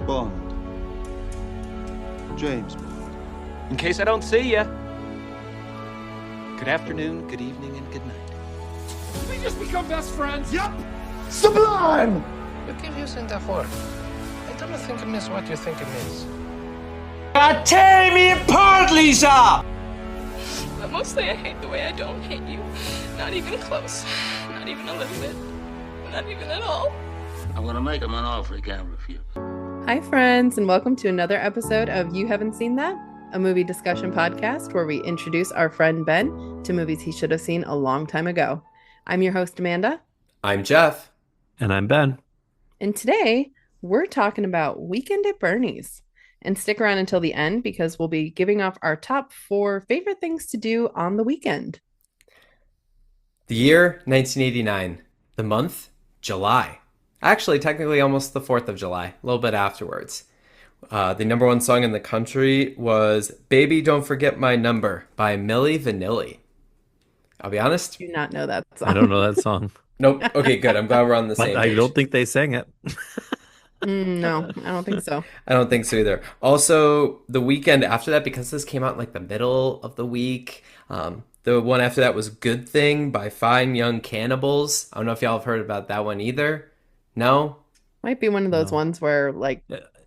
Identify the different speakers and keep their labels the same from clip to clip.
Speaker 1: Bond. James Bond.
Speaker 2: In case I don't see ya. Good afternoon, good evening, and good night.
Speaker 3: Did we just become best friends?
Speaker 1: Yup! Sublime!
Speaker 4: You keep using that word. I don't think it means what you think it means.
Speaker 5: Tear me apart, Lisa!
Speaker 6: But mostly I hate the way I don't hate you. Not even close. Not even a little bit. Not even at all.
Speaker 7: I'm gonna make him an offer he can't refuse.
Speaker 8: Hi, friends, and welcome to another episode of You Haven't Seen That, a movie discussion podcast where we introduce our friend Ben to movies he should have seen a long time ago. I'm your host, Amanda.
Speaker 9: I'm Geoff.
Speaker 10: And I'm Ben.
Speaker 8: And today, we're talking about Weekend at Bernie's. And stick around until the end because we'll be giving off our top 4 favorite things to do on the weekend.
Speaker 9: The year, 1989. The month, July. Actually, technically almost the 4th of July, a little bit afterwards. The number one song in the country was Baby Don't Forget My Number by Milli Vanilli. I'll be honest.
Speaker 8: I do not know that song.
Speaker 10: I don't know that song.
Speaker 9: Nope. Okay, good. I'm glad we're on the same page.
Speaker 10: I don't think they sang it.
Speaker 8: No, I don't think so.
Speaker 9: I don't think so either. Also, the weekend after that, because this came out in like the middle of the week, the one after that was Good Thing by Fine Young Cannibals. I don't know if y'all have heard about that one either. No?
Speaker 8: Might be one of those ones where, like,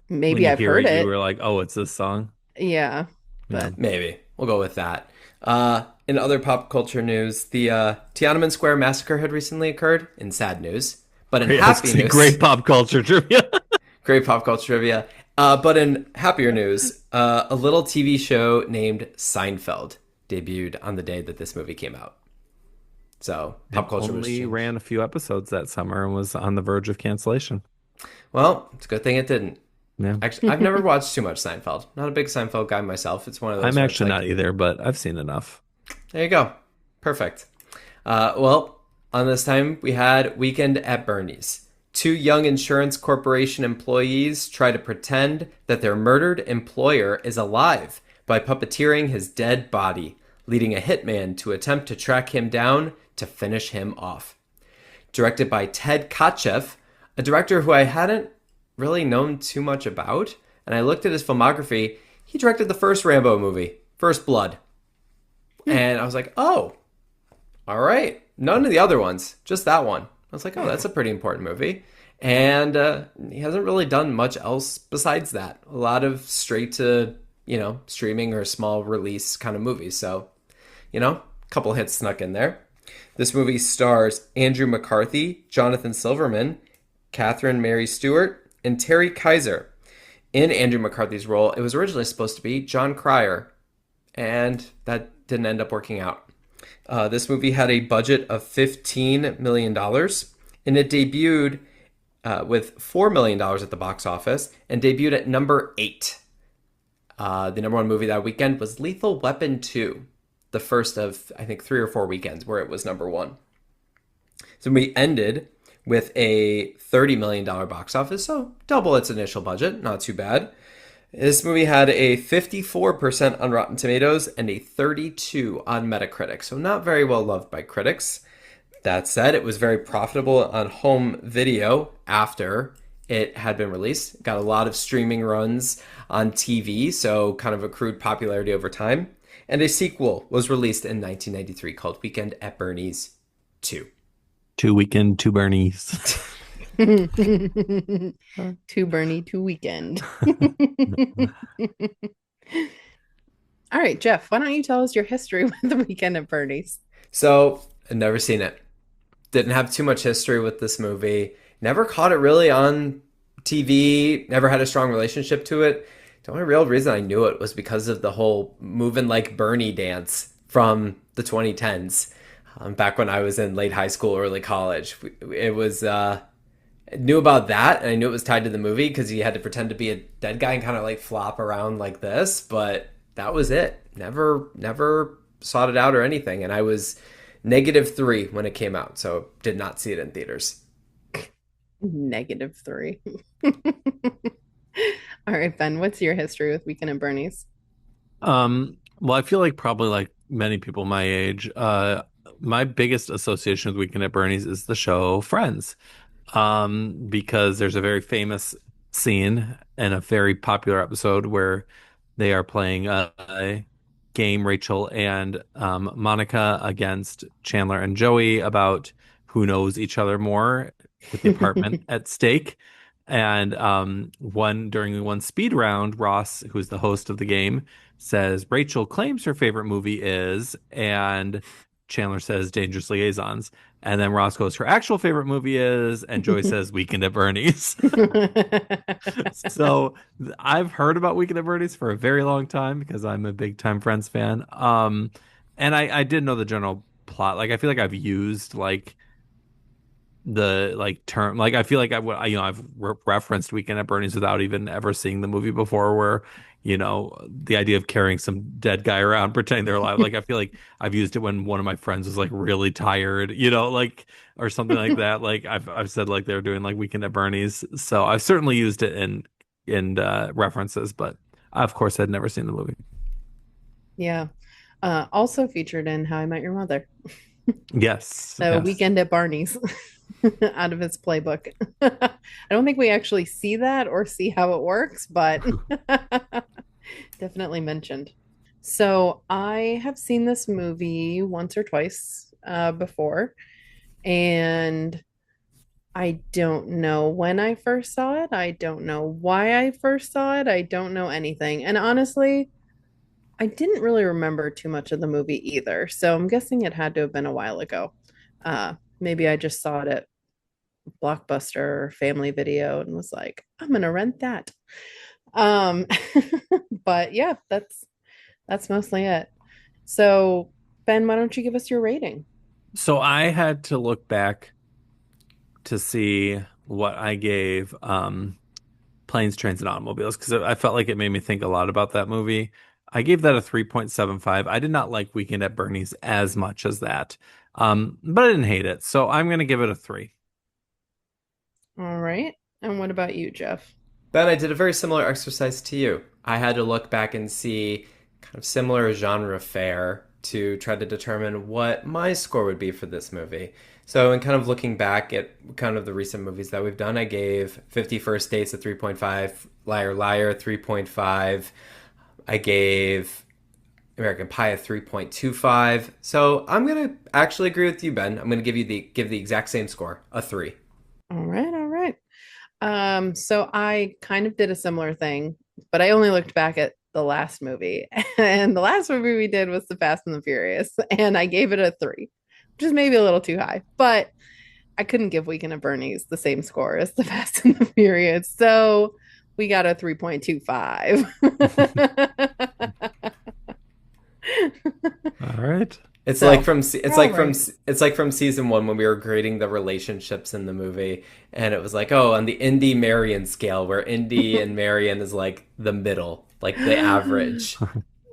Speaker 8: maybe
Speaker 10: when you
Speaker 8: I've
Speaker 10: hear
Speaker 8: heard it.
Speaker 10: You were like, oh, it's this song?
Speaker 8: Yeah, but
Speaker 9: Maybe. We'll go with that. In other pop culture news, the Tiananmen Square massacre had recently occurred, in sad news. But in happy news...
Speaker 10: Great pop culture trivia.
Speaker 9: Great pop culture trivia. But in happier news, a little TV show named Seinfeld debuted on the day that this movie came out. So pop culture was
Speaker 10: only ran a few episodes that summer and was on the verge of cancellation.
Speaker 9: Well, it's a good thing it didn't.
Speaker 10: Yeah.
Speaker 9: Actually, I've never watched too much Seinfeld. Not a big Seinfeld guy myself. It's one of those.
Speaker 10: I'm actually
Speaker 9: like,
Speaker 10: not either, but I've seen enough.
Speaker 9: There you go. Perfect. Well, on this time, we had Weekend at Bernie's. 2 young insurance corporation employees try to pretend that their murdered employer is alive by puppeteering his dead body, leading a hitman to attempt to track him down to finish him off. Directed by Ted Kotcheff, a director who I hadn't really known too much about, and I looked at his filmography. He directed the first Rambo movie, First Blood. And I was like, oh, all right. None of the other ones, just that one. I was like, oh, that's a pretty important movie. And he hasn't really done much else besides that. A lot of straight to, streaming or small release kind of movies. So, a couple hits snuck in there. This movie stars Andrew McCarthy, Jonathan Silverman, Catherine Mary Stewart, and Terry Kaiser. In Andrew McCarthy's role, it was originally supposed to be John Cryer, and that didn't end up working out. This movie had a budget of $15 million, and it debuted with $4 million at the box office and debuted at number 8. The number one movie that weekend was Lethal Weapon 2, the first of, I think, 3 or 4 weekends where it was number 1. So we ended with a $30 million box office, so double its initial budget, not too bad. This movie had a 54% on Rotten Tomatoes and a 32 on Metacritic, so not very well loved by critics. That said, it was very profitable on home video after it had been released. It got a lot of streaming runs on TV, so kind of accrued popularity over time. And a sequel was released in 1993 called Weekend at Bernie's 2.
Speaker 10: 2 Weekend, 2 Bernies.
Speaker 8: 2 Bernie, 2 Weekend. All right, Geoff, why don't you tell us your history with the Weekend at Bernie's?
Speaker 9: So, I've never seen it. Didn't have too much history with this movie. Never caught it really on TV. Never had a strong relationship to it. The only real reason I knew it was because of the whole Movin' Like Bernie dance from the 2010s. Back when I was in late high school, early college. It was... knew about that, and I knew it was tied to the movie because he had to pretend to be a dead guy and kind of like flop around like this, but that was it. Never sought it out or anything, and I was -3 when it came out, so did not see it in theaters.
Speaker 8: -3. All right, Ben, what's your history with Weekend at Bernie's?
Speaker 10: Well, I feel like probably like many people my age, my biggest association with Weekend at Bernie's is the show Friends. Because there's a very famous scene in a very popular episode where they are playing a game, Rachel and Monica against Chandler and Joey about who knows each other more with the apartment at stake. And during one speed round, Ross, who's the host of the game, says Rachel claims her favorite movie is, and Chandler says Dangerous Liaisons. And then Ross goes, her actual favorite movie is, and Joey says Weekend at Bernie's. So I've heard about Weekend at Bernie's for a very long time because I'm a big time Friends fan. And I did know the general plot. Like I feel like I've used like the like term, like I feel like I've referenced Weekend at Bernie's without even ever seeing the movie before, where the idea of carrying some dead guy around pretending they're alive, like I feel like I've used it when one of my friends was like really tired, like or something like that. Like I've said like they're doing like Weekend at Bernie's, so I've certainly used it in references, but I of course had never seen the movie.
Speaker 8: Yeah. Also featured in How I Met Your Mother.
Speaker 10: Yes.
Speaker 8: So Weekend at Barney's out of his playbook. I don't think we actually see that or see how it works, but definitely mentioned. So I have seen this movie once or twice before, and I don't know when I first saw it. I don't know why I first saw it. I don't know anything. And honestly, I didn't really remember too much of the movie either. So I'm guessing it had to have been a while ago. Maybe I just saw it at Blockbuster or Family Video and was like, I'm gonna rent that. Um, but yeah, that's mostly it. So Ben, why don't you give us your rating?
Speaker 10: So I had to look back to see what I gave Planes, Trains, and Automobiles because I felt like it made me think a lot about that movie. I gave that a 3.75. I did not like Weekend at Bernie's as much as that, but I didn't hate it. So I'm going to give it a 3.
Speaker 8: All right. And what about you, Geoff?
Speaker 9: Ben, I did a very similar exercise to you. I had to look back and see kind of similar genre fare to try to determine what my score would be for this movie. So in kind of looking back at kind of the recent movies that we've done, I gave 50 First Dates a 3.5, Liar Liar 3.5. I gave American Pie a 3.25. So I'm going to actually agree with you, Ben. I'm going to give the exact same score, a 3.
Speaker 8: All right, all right. So I kind of did a similar thing, but I only looked back at the last movie. And the last movie we did was The Fast and the Furious, and I gave it a 3, which is maybe a little too high, but I couldn't give Weekend at Bernie's the same score as The Fast and the Furious. So we got a 3.25.
Speaker 10: All right.
Speaker 9: It's like from season 1 when we were grading the relationships in the movie, and it was like, oh, on the Indy Marion scale, where Indy and Marion is like the middle, like the average.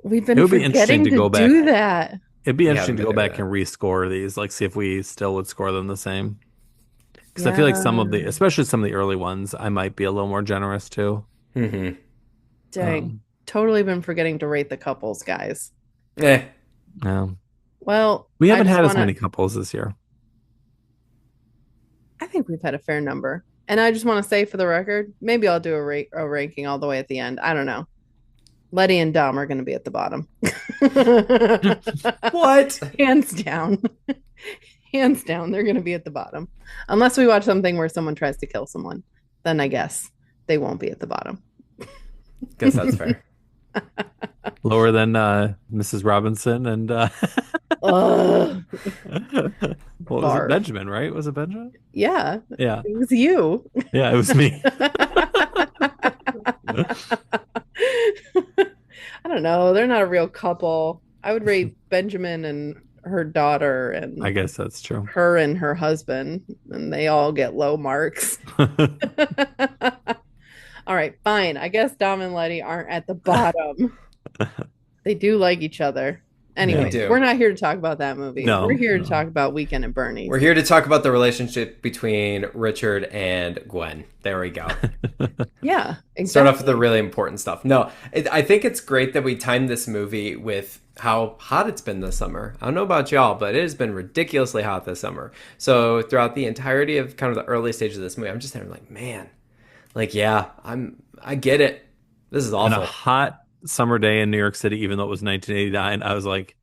Speaker 8: We've been forgetting to do that.
Speaker 10: It'd be interesting to go back and rescore these, like see if we still would score them the same. Because I feel like especially some of the early ones, I might be a little more generous too.
Speaker 9: Mm-hmm.
Speaker 8: Dang, totally been forgetting to rate the couples, guys.
Speaker 9: Yeah.
Speaker 8: Well,
Speaker 10: we haven't had as many couples this year.
Speaker 8: I think we've had a fair number. And I just want to say for the record, maybe I'll do a ranking all the way at the end. I don't know. Letty and Dom are going to be at the bottom.
Speaker 9: What?
Speaker 8: Hands down. Hands down, they're going to be at the bottom. Unless we watch something where someone tries to kill someone, then I guess they won't be at the bottom.
Speaker 9: Guess that's fair.
Speaker 10: Lower than Mrs. Robinson and what was it? Benjamin, right? Was it Benjamin?
Speaker 8: Yeah.
Speaker 10: Yeah.
Speaker 8: It was you.
Speaker 10: Yeah, it was me.
Speaker 8: I don't know. They're not a real couple. I would rate Benjamin and her daughter, and
Speaker 10: I guess that's true.
Speaker 8: Her and her husband, and they all get low marks. All right, fine. I guess Dom and Letty aren't at the bottom. They do like each other. Anyway, we're not here to talk about that movie.
Speaker 10: No,
Speaker 8: we're here to talk about Weekend at Bernie's.
Speaker 9: We're here to talk about the relationship between Richard and Gwen. There we go.
Speaker 8: Yeah, exactly.
Speaker 9: Start off with the really important stuff. No, I think it's great that we timed this movie with how hot it's been this summer. I don't know about y'all, but it has been ridiculously hot this summer. So throughout the entirety of kind of the early stages of this movie, I'm just there like, man, Like, yeah, I get it. This is
Speaker 10: And a
Speaker 9: awful.
Speaker 10: hot summer day in New York City, even though it was 1989, I was like,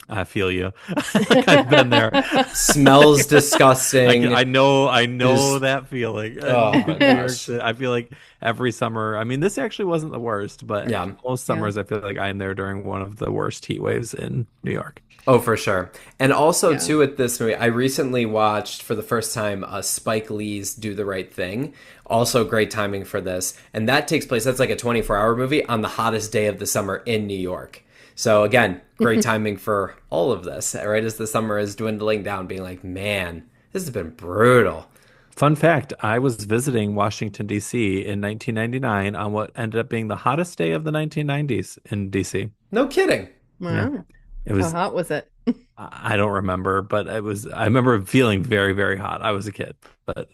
Speaker 10: I feel you. Like I've been there.
Speaker 9: Smells disgusting.
Speaker 10: I know
Speaker 9: Just
Speaker 10: that feeling.
Speaker 9: oh
Speaker 10: In
Speaker 9: my
Speaker 10: New York
Speaker 9: gosh.
Speaker 10: City, I feel like every summer. I mean, this actually wasn't the worst, but
Speaker 9: Yeah.
Speaker 10: most
Speaker 8: Yeah.
Speaker 10: summers I feel like I'm there during one of the worst heat waves in New York.
Speaker 9: Oh, for sure. And also,
Speaker 8: Yeah.
Speaker 9: too, with this movie, I recently watched for the first time Spike Lee's Do the Right Thing. Also, great timing for this. And that takes place, that's like a 24-hour movie on the hottest day of the summer in New York. So, again, great timing for all of this, right? As the summer is dwindling down, being like, man, this has been brutal.
Speaker 10: Fun fact, I was visiting Washington, D.C. in 1999 on what ended up being the hottest day of the 1990s in D.C.
Speaker 9: No kidding.
Speaker 10: Yeah.
Speaker 8: Wow.
Speaker 10: It
Speaker 8: How
Speaker 10: was,
Speaker 8: hot was it?
Speaker 10: I don't remember, but I remember feeling very, very hot. I was a kid, but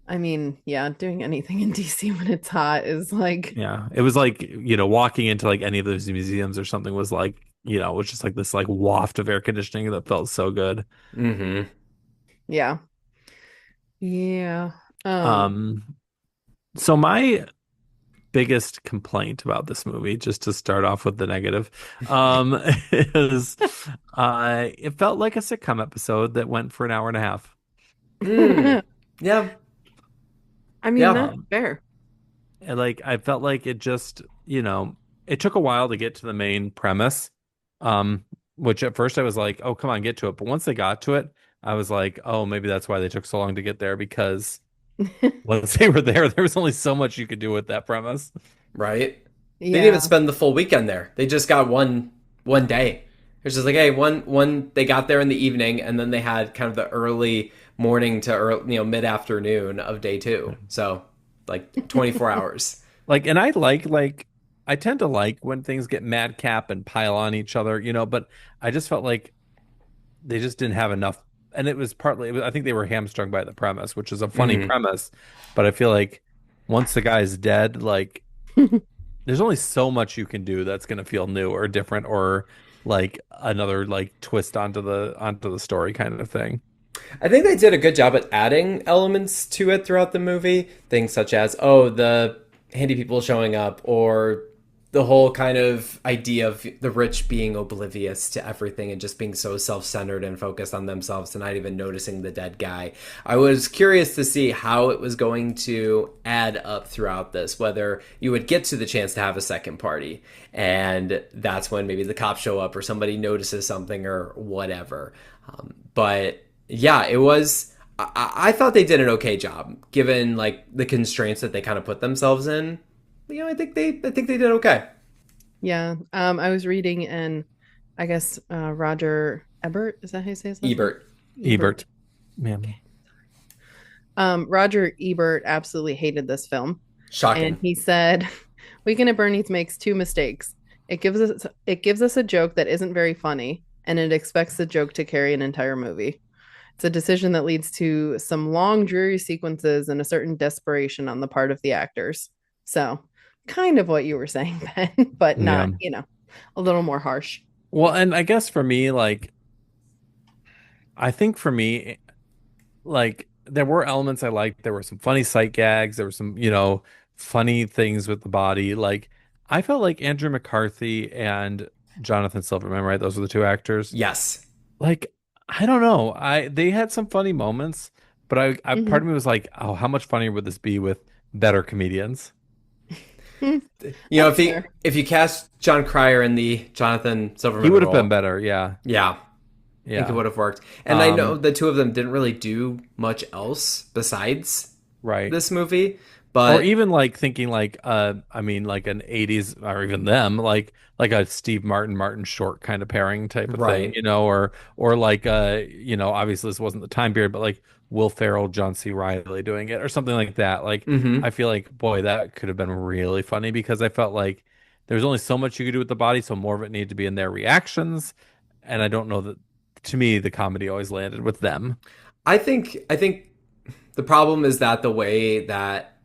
Speaker 8: I mean, yeah, doing anything in DC when it's hot is like,
Speaker 10: yeah, it was like, walking into like any of those museums or something was like, it was just like this like waft of air conditioning that felt so good.
Speaker 9: Mm-hmm.
Speaker 8: yeah. Yeah.
Speaker 10: Um, so my biggest complaint about this movie, just to start off with the negative, is it felt like a sitcom episode that went for an hour and a half.
Speaker 9: Mm. Yeah.
Speaker 8: I mean,
Speaker 9: Yeah.
Speaker 8: that's fair.
Speaker 10: And like I felt like it just, it took a while to get to the main premise. Which at first I was like, oh, come on, get to it. But once they got to it, I was like, oh, maybe that's why they took so long to get there, because once they were there was only so much you could do with that premise.
Speaker 9: Right? They didn't even
Speaker 8: Yeah.
Speaker 9: spend the full weekend there. They just got one day. It's just like, hey, one they got there in the evening, and then they had kind of the early morning to early, mid afternoon of day two. So like 24 hours.
Speaker 10: Like, and I tend to like when things get madcap and pile on each other, but I just felt like they just didn't have enough. And it was I think they were hamstrung by the premise, which is a funny
Speaker 9: Hmm.
Speaker 10: premise. But I feel like once the guy's dead, like there's only so much you can do that's going to feel new or different or like another like twist onto the story kind of thing.
Speaker 9: I think they did a good job at adding elements to it throughout the movie. Things such as, oh, the handy people showing up, or the whole kind of idea of the rich being oblivious to everything and just being so self-centered and focused on themselves and not even noticing the dead guy. I was curious to see how it was going to add up throughout this, whether you would get to the chance to have a second party, and that's when maybe the cops show up or somebody notices something or whatever. But yeah, it was. I thought they did an okay job given like the constraints that they kind of put themselves in. I think they did okay.
Speaker 8: Yeah. I was reading, and I guess Roger Ebert, is that how you say his last name?
Speaker 9: Ebert,
Speaker 10: Ebert. Yeah.
Speaker 8: Roger Ebert absolutely hated this film.
Speaker 9: shocking.
Speaker 8: And he said, Weekend at Bernie's makes two mistakes. It gives us a joke that isn't very funny, and it expects the joke to carry an entire movie. It's a decision that leads to some long, dreary sequences and a certain desperation on the part of the actors. So, kind of what you were saying, Ben, but not,
Speaker 10: Yeah.
Speaker 8: a little more harsh.
Speaker 10: Well, and I guess for me, like, I think for me, like, there were elements I liked. There were some funny sight gags. There were some, funny things with the body. Like, I felt like Andrew McCarthy and Jonathan Silverman, right? Those were the two actors.
Speaker 9: Yes.
Speaker 10: Like, I don't know. They had some funny moments, but I part
Speaker 8: Mhm.
Speaker 10: of me was like, oh, how much funnier would this be with better comedians?
Speaker 9: If
Speaker 8: That's fair.
Speaker 9: if you cast John Cryer in the Jonathan Silverman
Speaker 10: He would have
Speaker 9: role,
Speaker 10: been better. Yeah.
Speaker 9: yeah, I think it
Speaker 10: Yeah.
Speaker 9: would have worked. And I know
Speaker 10: Um,
Speaker 9: the two of them didn't really do much else besides
Speaker 10: right.
Speaker 9: this movie,
Speaker 10: Or
Speaker 9: but
Speaker 10: even like thinking like I mean like an 80s or even them like a Steve Martin Short kind of pairing type of thing,
Speaker 9: right.
Speaker 10: or like obviously this wasn't the time period, but like Will Ferrell, John C. Reilly doing it or something like that. Like
Speaker 9: Hmm.
Speaker 10: I feel like boy, that could have been really funny because I felt like there was only so much you could do with the body, so more of it needed to be in their reactions. And I don't know that to me the comedy always landed with them.
Speaker 9: I think the problem is that the way that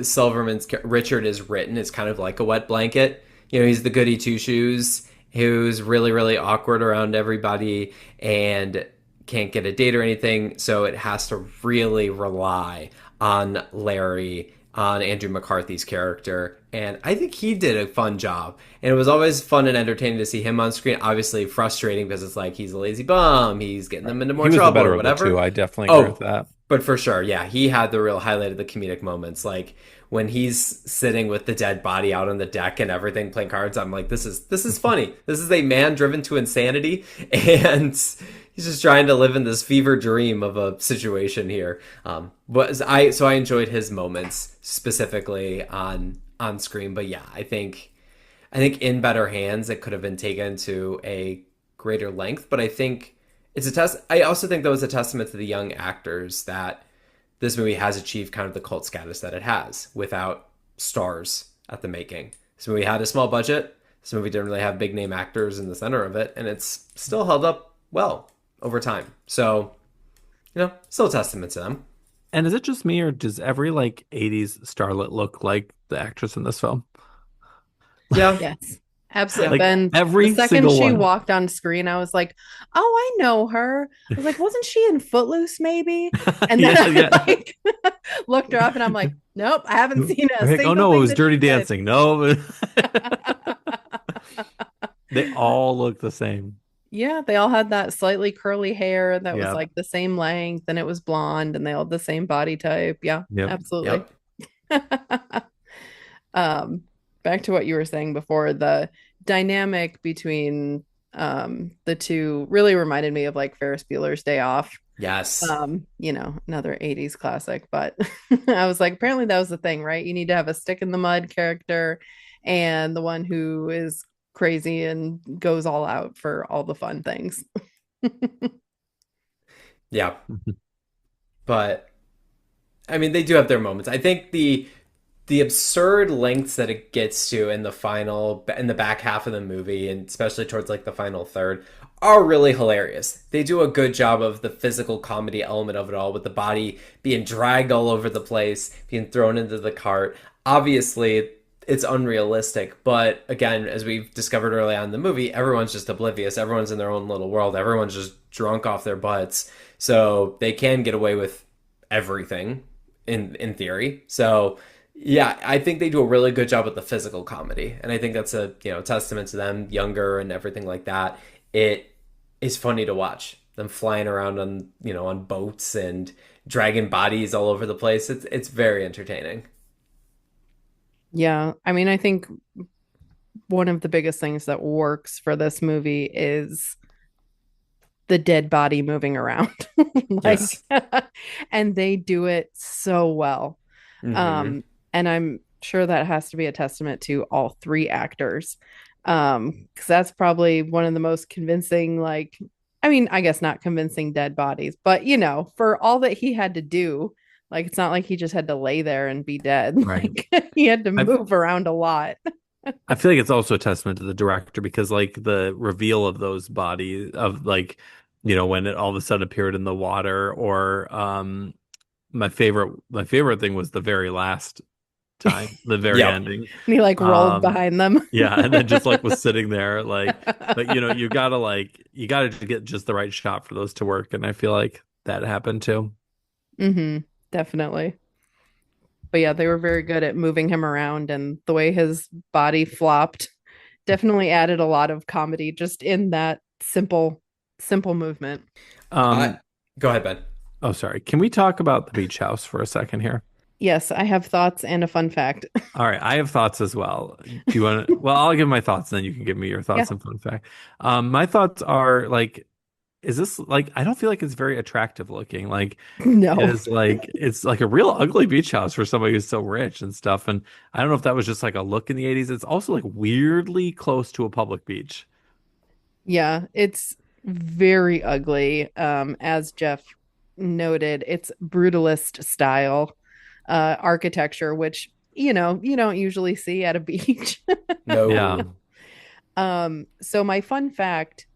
Speaker 9: Silverman's Richard is written is kind of like a wet blanket. He's the goody two shoes who's really, really awkward around everybody and can't get a date or anything. So it has to really rely on Larry on Andrew McCarthy's character, and I think he did a fun job. And it was always fun and entertaining to see him on screen. Obviously frustrating because it's like he's a lazy bum, he's getting them into more
Speaker 10: He was the
Speaker 9: trouble
Speaker 10: better
Speaker 9: or
Speaker 10: of the
Speaker 9: whatever.
Speaker 10: two. I definitely agree with
Speaker 9: Oh,
Speaker 10: that.
Speaker 9: but for sure, yeah, he had the real highlight of the comedic moments. Like when he's sitting with the dead body out on the deck and everything, playing cards. I'm like, this is funny. This is a man driven to insanity, and he's just trying to live in this fever dream of a situation here. So I enjoyed his moments specifically on screen. But yeah, I think in better hands it could have been taken to a greater length. But I think it's a test. I also think that was a testament to the young actors that this movie has achieved kind of the cult status that it has without stars at the making. This movie had a small budget. This movie didn't really have big name actors in the center of it, and it's still held up well over time. So, still a testament to them.
Speaker 10: And is it just me, or does every like 80s starlet look like the actress in this film?
Speaker 9: Yeah.
Speaker 8: Yes, absolutely.
Speaker 10: Like
Speaker 8: Ben,
Speaker 10: every
Speaker 8: the second
Speaker 10: single
Speaker 8: she
Speaker 10: one.
Speaker 8: walked on screen, I was like, "Oh, I know her." I was like, "Wasn't she in Footloose, maybe?" And then
Speaker 10: Yeah,
Speaker 8: I
Speaker 10: yeah.
Speaker 8: like looked her up, and I'm like, "Nope, I haven't seen a
Speaker 10: Like,
Speaker 8: single
Speaker 10: oh no, it
Speaker 8: thing
Speaker 10: was
Speaker 8: that
Speaker 10: Dirty
Speaker 8: she did."
Speaker 10: Dancing. No. They all look the same.
Speaker 8: Yeah, they all had that slightly curly hair that was
Speaker 10: Yeah.
Speaker 8: like the same length, and it was blonde, and they all had the same body type. Yeah,
Speaker 10: Yep.
Speaker 8: absolutely.
Speaker 9: Yep.
Speaker 8: Back to what you were saying before, the dynamic between the two really reminded me of like Ferris Bueller's Day Off.
Speaker 9: Yes.
Speaker 8: Another 80s classic, but I was like, apparently that was the thing, right? You need to have a stick in the mud character and the one who is crazy and goes all out for all the fun things.
Speaker 9: Yeah. But I mean, they do have their moments. I think the absurd lengths that it gets to in the back half of the movie, and especially towards like the final third, are really hilarious. They do a good job of the physical comedy element of it all, with the body being dragged all over the place, being thrown into the cart. Obviously it's unrealistic, but again, as we've discovered early on in the movie, everyone's just oblivious, everyone's in their own little world, everyone's just drunk off their butts, so they can get away with everything in theory. So yeah, I think they do a really good job with the physical comedy, and I think that's a testament to them, younger and everything like that. It is funny to watch them flying around on boats and dragging bodies all over the place. It's very entertaining.
Speaker 8: Yeah, I mean, I think one of the biggest things that works for this movie is the dead body moving around. Like,
Speaker 9: Yes.
Speaker 8: and they do it so well.
Speaker 9: Mm-hmm.
Speaker 8: And I'm sure that has to be a testament to all three actors. Because that's probably one of the most convincing, like, I mean, I guess not convincing dead bodies, but for all that he had to do, like, it's not like he just had to lay there and be dead.
Speaker 10: Right.
Speaker 8: Like, he had to
Speaker 10: I
Speaker 8: move around a lot.
Speaker 10: I feel like it's also a testament to the director, because like the reveal of those bodies of like, when it all of a sudden appeared in the water, or my favorite thing was the very last time, the very
Speaker 9: Yep.
Speaker 10: ending.
Speaker 8: And he like rolled behind them.
Speaker 10: Yeah, and then just like was sitting there like, but you gotta get just the right shot for those to work, and I feel like that happened too.
Speaker 8: Definitely. But yeah, they were very good at moving him around, and the way his body flopped definitely added a lot of comedy just in that simple movement.
Speaker 9: Go ahead, Ben.
Speaker 10: Oh, sorry. Can we talk about the beach house for a second here?
Speaker 8: Yes, I have thoughts and a fun fact.
Speaker 10: All right, I have thoughts as well. Do you want to? Well, I'll give my thoughts, and then you can give me your thoughts
Speaker 8: Yeah.
Speaker 10: and fun fact. My thoughts are like, is this like? I don't feel like it's very attractive looking. Like,
Speaker 8: No.
Speaker 10: it's like a real ugly beach house for somebody who's so rich and stuff. And I don't know if that was just like a look in the 80s. It's also like weirdly close to a public beach.
Speaker 8: Yeah, it's very ugly. As Geoff noted, it's brutalist style architecture, which you don't usually see at a beach.
Speaker 9: No.
Speaker 10: Yeah.
Speaker 8: So my fun fact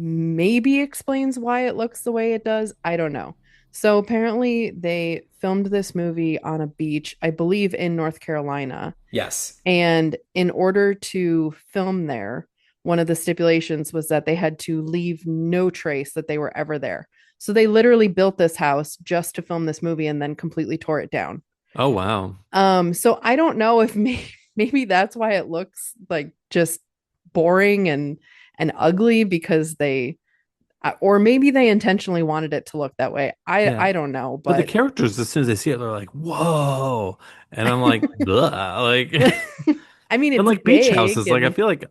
Speaker 8: maybe explains why it looks the way it does. I don't know. So apparently they filmed this movie on a beach, I believe in North Carolina.
Speaker 9: Yes.
Speaker 8: And in order to film there, one of the stipulations was that they had to leave no trace that they were ever there. So they literally built this house just to film this movie and then completely tore it down.
Speaker 10: Oh wow.
Speaker 8: So I don't know if maybe that's why it looks like just boring and ugly because or maybe they intentionally wanted it to look that way.
Speaker 10: Yeah.
Speaker 8: I don't know,
Speaker 10: But the
Speaker 8: but
Speaker 10: characters, as soon as they see it, they're like, "Whoa!" And I'm like, "Blah!" Like,
Speaker 8: I mean
Speaker 10: and
Speaker 8: it's
Speaker 10: like beach
Speaker 8: big
Speaker 10: houses, like I
Speaker 8: and
Speaker 10: feel like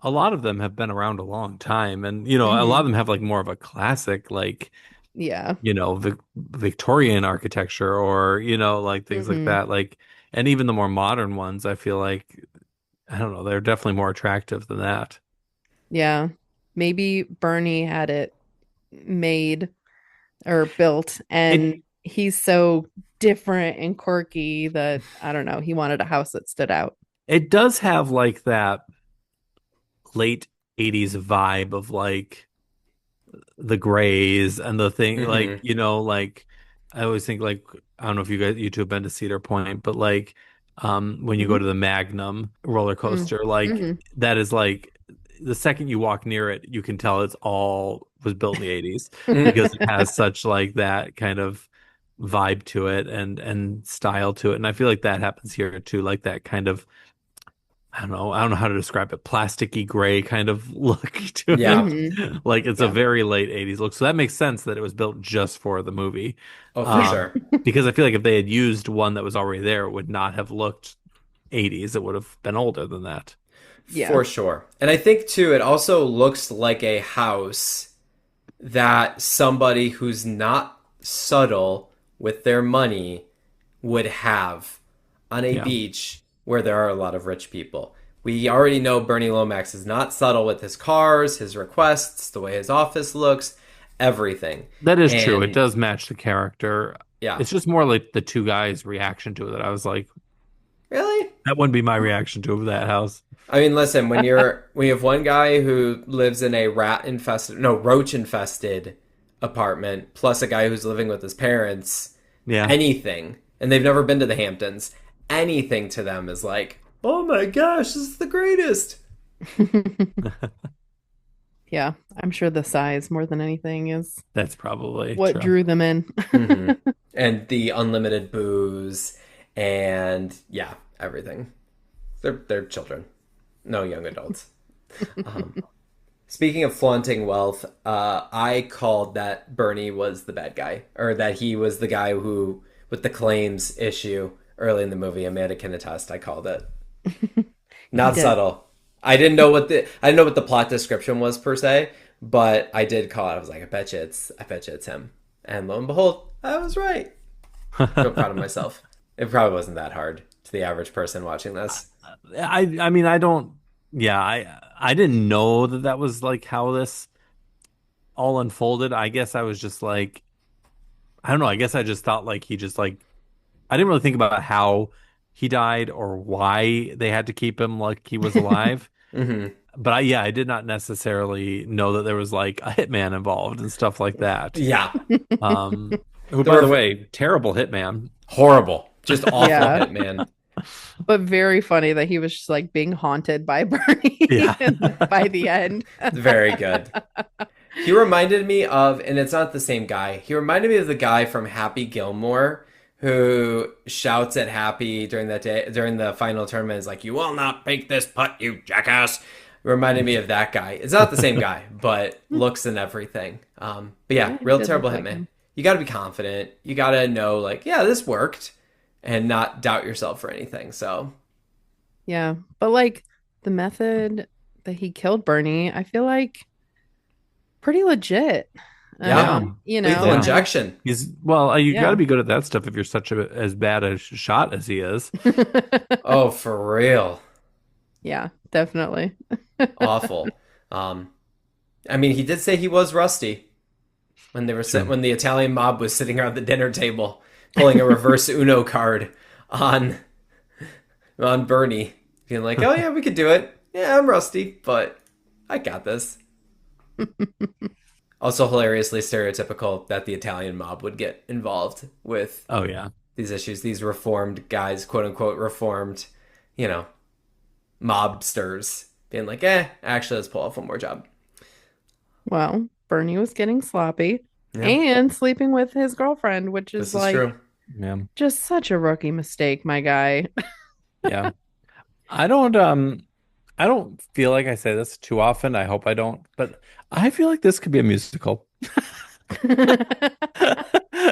Speaker 10: a lot of them have been around a long time, and a lot of
Speaker 8: mhm,
Speaker 10: them have like more of a classic, like
Speaker 8: yeah.
Speaker 10: Victorian architecture, or like things like
Speaker 8: Hmm.
Speaker 10: that. Like, and even the more modern ones, I feel like I don't know, they're definitely more attractive than that.
Speaker 8: Yeah. Maybe Bernie had it made or built
Speaker 10: It
Speaker 8: and he's so different and quirky that I don't know, he wanted a house that stood out.
Speaker 10: it does have like that late 80s vibe of like the grays and the thing, like
Speaker 9: Hmm.
Speaker 10: like I always think, like, I don't know if you two have been to Cedar Point, but like when you go
Speaker 8: Hmm.
Speaker 10: to the Magnum roller coaster, like
Speaker 8: Mm-hmm.
Speaker 10: that is like the second you walk near it, you can tell it's all was built in the 80s because it has such like that kind of vibe to it and style to it. And I feel like that happens here too, like that kind of, I don't know how to describe it, plasticky gray kind of look to
Speaker 9: Yeah.
Speaker 10: it.
Speaker 8: Hmm.
Speaker 10: Like it's a
Speaker 8: Yeah.
Speaker 10: very late 80s look. So that makes sense that it was built just for the movie.
Speaker 9: Oh, for
Speaker 10: Um,
Speaker 9: sure.
Speaker 10: because I feel like if they had used one that was already there, it would not have looked 80s. It would have been older than that.
Speaker 8: Yeah.
Speaker 9: For sure. And I think too, it also looks like a house that somebody who's not subtle with their money would have on a
Speaker 10: Yeah.
Speaker 9: beach where there are a lot of rich people. We already know Bernie Lomax is not subtle with his cars, his requests, the way his office looks, everything.
Speaker 10: That is true. It
Speaker 9: And
Speaker 10: does match the character.
Speaker 9: yeah,
Speaker 10: It's just more like the two guys' reaction to it that I was like,
Speaker 9: really?
Speaker 10: that wouldn't be my reaction to that house.
Speaker 9: I mean, listen, when you have one guy who lives in a roach infested apartment, plus a guy who's living with his parents,
Speaker 10: Yeah.
Speaker 9: anything, and they've never been to the Hamptons, anything to them is like, oh my gosh, this is the greatest.
Speaker 8: Yeah, I'm sure the size more than anything is
Speaker 10: That's probably
Speaker 8: what
Speaker 10: true.
Speaker 8: drew them in.
Speaker 9: Hmm. And the unlimited booze, and yeah, everything. They're children, no young adults. Um, Speaking of flaunting wealth, I called that Bernie was the bad guy, or that he was the guy who, with the claims issue early in the movie. Amanda can attest. I called it.
Speaker 8: He
Speaker 9: Not
Speaker 8: did.
Speaker 9: subtle. I didn't know what the plot description was per se, but I did call it. I was like, I bet you it's him. And lo and behold, I was right. Feel proud of myself. It probably wasn't that hard to the average person watching this.
Speaker 10: I mean, I don't, yeah, I didn't know that that was like how this all unfolded. I guess I was just like, I don't know. I guess I just thought like he just like, I didn't really think about how he died or why they had to keep him like he was alive.
Speaker 9: Hmm.
Speaker 10: But yeah, I did not necessarily know that there was like a hitman involved and stuff like that.
Speaker 9: Yeah,
Speaker 10: Who,
Speaker 9: the
Speaker 10: by the
Speaker 9: rev-
Speaker 10: way, terrible hitman.
Speaker 9: horrible, just awful
Speaker 8: Yeah,
Speaker 9: hitman.
Speaker 8: but very funny that he was just like being haunted by Bernie
Speaker 10: Yeah.
Speaker 8: by the end.
Speaker 9: Very good. He reminded me of, and it's not the same guy. He reminded me of the guy from Happy Gilmore who shouts at Happy during the final tournament. Is like, "You will not make this putt, you jackass." Reminded me of that guy. It's not the same guy, but looks and everything. But yeah,
Speaker 8: Yeah, he
Speaker 9: real
Speaker 8: did look
Speaker 9: terrible
Speaker 8: like
Speaker 9: hitman.
Speaker 8: him.
Speaker 9: You got to be confident. You got to know, like, yeah, this worked, and not doubt yourself for anything. So
Speaker 8: Yeah, but like the method that he killed Bernie, I feel like pretty legit.
Speaker 9: yeah,
Speaker 10: Yeah.
Speaker 8: You
Speaker 9: lethal
Speaker 8: know,
Speaker 10: Yeah.
Speaker 8: and
Speaker 9: injection.
Speaker 10: He's well, you got to
Speaker 8: yeah.
Speaker 10: be good at that stuff if you're such as bad a shot as he is.
Speaker 9: Oh, for real,
Speaker 8: Yeah, definitely.
Speaker 9: awful. Um, I mean, he did say he was rusty when
Speaker 10: True.
Speaker 9: when the Italian mob was sitting around the dinner table pulling a reverse Uno card on Bernie, being like, "Oh yeah, we could do it. Yeah, I'm rusty, but I got this." Also hilariously stereotypical that the Italian mob would get involved with
Speaker 10: Oh yeah.
Speaker 9: these issues. These reformed guys, quote unquote reformed, you know, mobsters, being like, actually, let's pull off one more job.
Speaker 8: Well, Bernie was getting sloppy
Speaker 9: Yeah,
Speaker 8: and sleeping with his girlfriend, which is
Speaker 9: this is
Speaker 8: like
Speaker 9: true.
Speaker 10: Yeah.
Speaker 8: Just such a rookie mistake, my guy.
Speaker 10: Yeah. I don't feel like I say this too often. I hope I don't, but I feel like this could be a musical.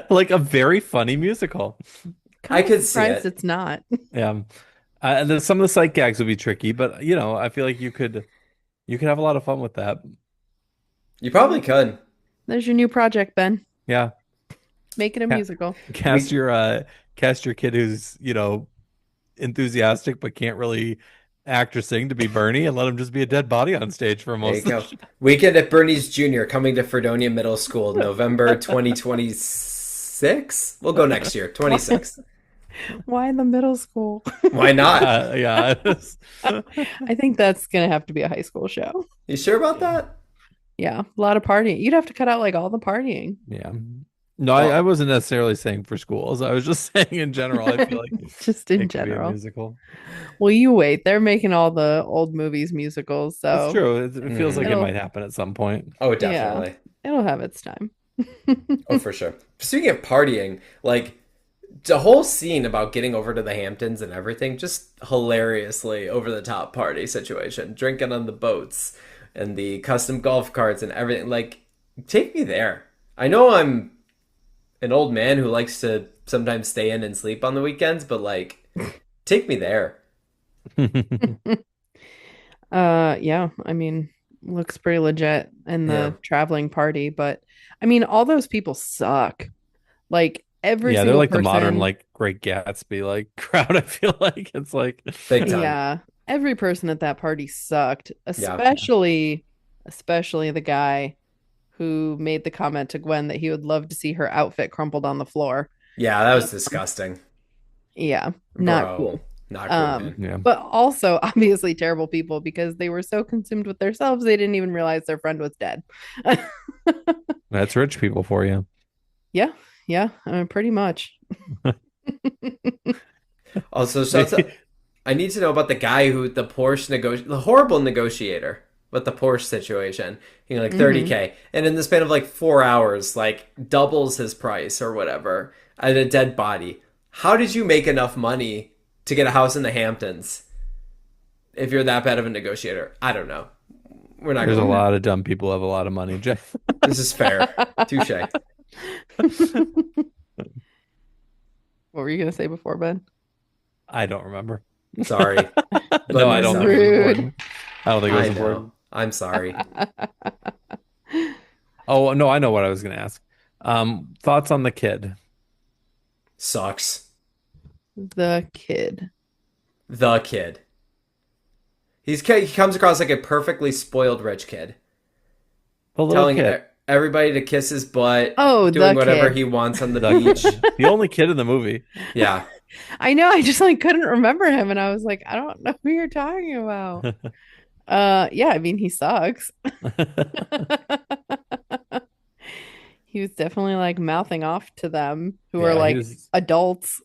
Speaker 10: Like a very funny musical.
Speaker 9: I
Speaker 8: Kind of
Speaker 9: could see
Speaker 8: surprised
Speaker 9: it.
Speaker 8: it's not.
Speaker 10: Yeah. And then some of the sight gags would be tricky, but I feel like you could have a lot of fun with that.
Speaker 9: You probably could.
Speaker 8: There's your new project, Ben.
Speaker 10: Yeah.
Speaker 8: Make it a
Speaker 10: Ca-
Speaker 8: musical.
Speaker 10: Cast
Speaker 9: We
Speaker 10: your kid who's, enthusiastic but can't really act or sing to be Bernie and let him just be a dead body on stage for
Speaker 9: There you
Speaker 10: most of the
Speaker 9: go.
Speaker 10: show.
Speaker 9: Weekend at Bernie's Jr. coming to Fredonia Middle School, November 2026. We'll go next year, 26.
Speaker 8: Why the middle school?
Speaker 9: Why not?
Speaker 10: Yeah.
Speaker 8: I think that's gonna have to be a high school show.
Speaker 9: You sure about that?
Speaker 8: Yeah, a lot of partying. You'd have to cut out like all the partying.
Speaker 10: Yeah. No, I wasn't necessarily saying for schools. I was just saying in general, I feel like
Speaker 8: Just in
Speaker 10: it could be a
Speaker 8: general.
Speaker 10: musical.
Speaker 8: Well, you wait. They're making all the old movies musicals,
Speaker 10: It's
Speaker 8: so
Speaker 10: true. It feels like it
Speaker 8: It'll-
Speaker 10: might happen at some point.
Speaker 9: Oh, definitely.
Speaker 8: it'll have its time.
Speaker 9: Oh, for sure. Speaking of partying, like the whole scene about getting over to the Hamptons and everything, just hilariously over the top party situation, drinking on the boats and the custom golf carts and everything. Like, take me there. I know I'm an old man who likes to sometimes stay in and sleep on the weekends, but like, take me there.
Speaker 8: Yeah, I mean, looks pretty legit in the
Speaker 9: Yeah.
Speaker 8: traveling party, but I mean, all those people suck. Like every
Speaker 10: Yeah, they're
Speaker 8: single
Speaker 10: like the modern
Speaker 8: person,
Speaker 10: like Great Gatsby like crowd. I feel like it's like
Speaker 9: Big time.
Speaker 8: yeah, every person at that party sucked,
Speaker 9: Yeah.
Speaker 8: especially the guy who made the comment to Gwen that he would love to see her outfit crumpled on the floor.
Speaker 9: Yeah, that was disgusting.
Speaker 8: Yeah, not
Speaker 9: Bro.
Speaker 8: cool.
Speaker 9: Not cool, man.
Speaker 10: yeah.
Speaker 8: But also obviously terrible people because they were so consumed with themselves they didn't even realize their friend was dead.
Speaker 10: That's rich people for you.
Speaker 8: Yeah, yeah, I mean, pretty much.
Speaker 9: Also, I need to know about the guy who the horrible negotiator with the Porsche situation. Like 30K, and in the span of like 4 hours, like doubles his price or whatever at a dead body. How did you make enough money to get a house in the Hamptons if you're that bad of a negotiator? I don't know. We're not.
Speaker 10: There's a
Speaker 9: going
Speaker 10: lot of dumb people who have a lot of money, Jeff.
Speaker 9: This is fair. Touche.
Speaker 8: What were you gonna say before, Ben?
Speaker 10: I don't remember.
Speaker 9: Sorry.
Speaker 10: No, I don't think it was
Speaker 8: Rude.
Speaker 10: important. I don't think it was
Speaker 9: I
Speaker 10: important.
Speaker 9: know. I'm sorry.
Speaker 10: Oh, no, I know what I was going to ask. Thoughts on the kid?
Speaker 9: Sucks.
Speaker 8: The kid.
Speaker 9: The kid. He comes across like a perfectly spoiled rich kid.
Speaker 10: The little
Speaker 9: Telling
Speaker 10: kid.
Speaker 9: everybody to kiss his butt.
Speaker 8: Oh,
Speaker 9: doing
Speaker 8: the
Speaker 9: whatever
Speaker 8: kid.
Speaker 9: he wants on the
Speaker 10: The,
Speaker 9: beach.
Speaker 10: the only kid in the movie.
Speaker 9: Yeah.
Speaker 8: I know, I just like couldn't remember him and I was like, I don't know who you're talking about. Yeah, I mean he sucks. He was definitely like mouthing off to them who
Speaker 10: Yeah,
Speaker 8: are
Speaker 10: he
Speaker 8: like
Speaker 10: was-
Speaker 8: adults.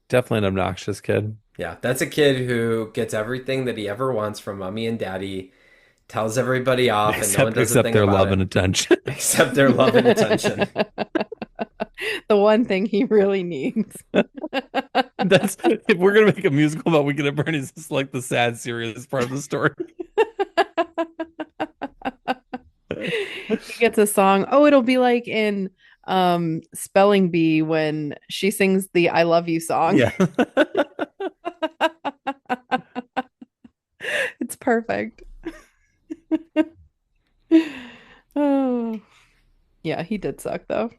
Speaker 10: Definitely an obnoxious kid.
Speaker 9: Yeah. That's a kid who gets everything that he ever wants from mommy and daddy, tells everybody off, and no one does a
Speaker 10: Except
Speaker 9: thing
Speaker 10: their
Speaker 9: about
Speaker 10: love
Speaker 9: it.
Speaker 10: and attention.
Speaker 9: Except their love and attention.
Speaker 8: The one thing he really needs.
Speaker 10: That's if we're gonna make a musical about Weekend at Bernie's, it's like the sad, serious part of the story.
Speaker 8: He gets a song. Oh, it'll be like in Spelling Bee when she sings the I Love You song.
Speaker 10: Yeah.
Speaker 8: It's perfect. Oh. Yeah, he did suck though.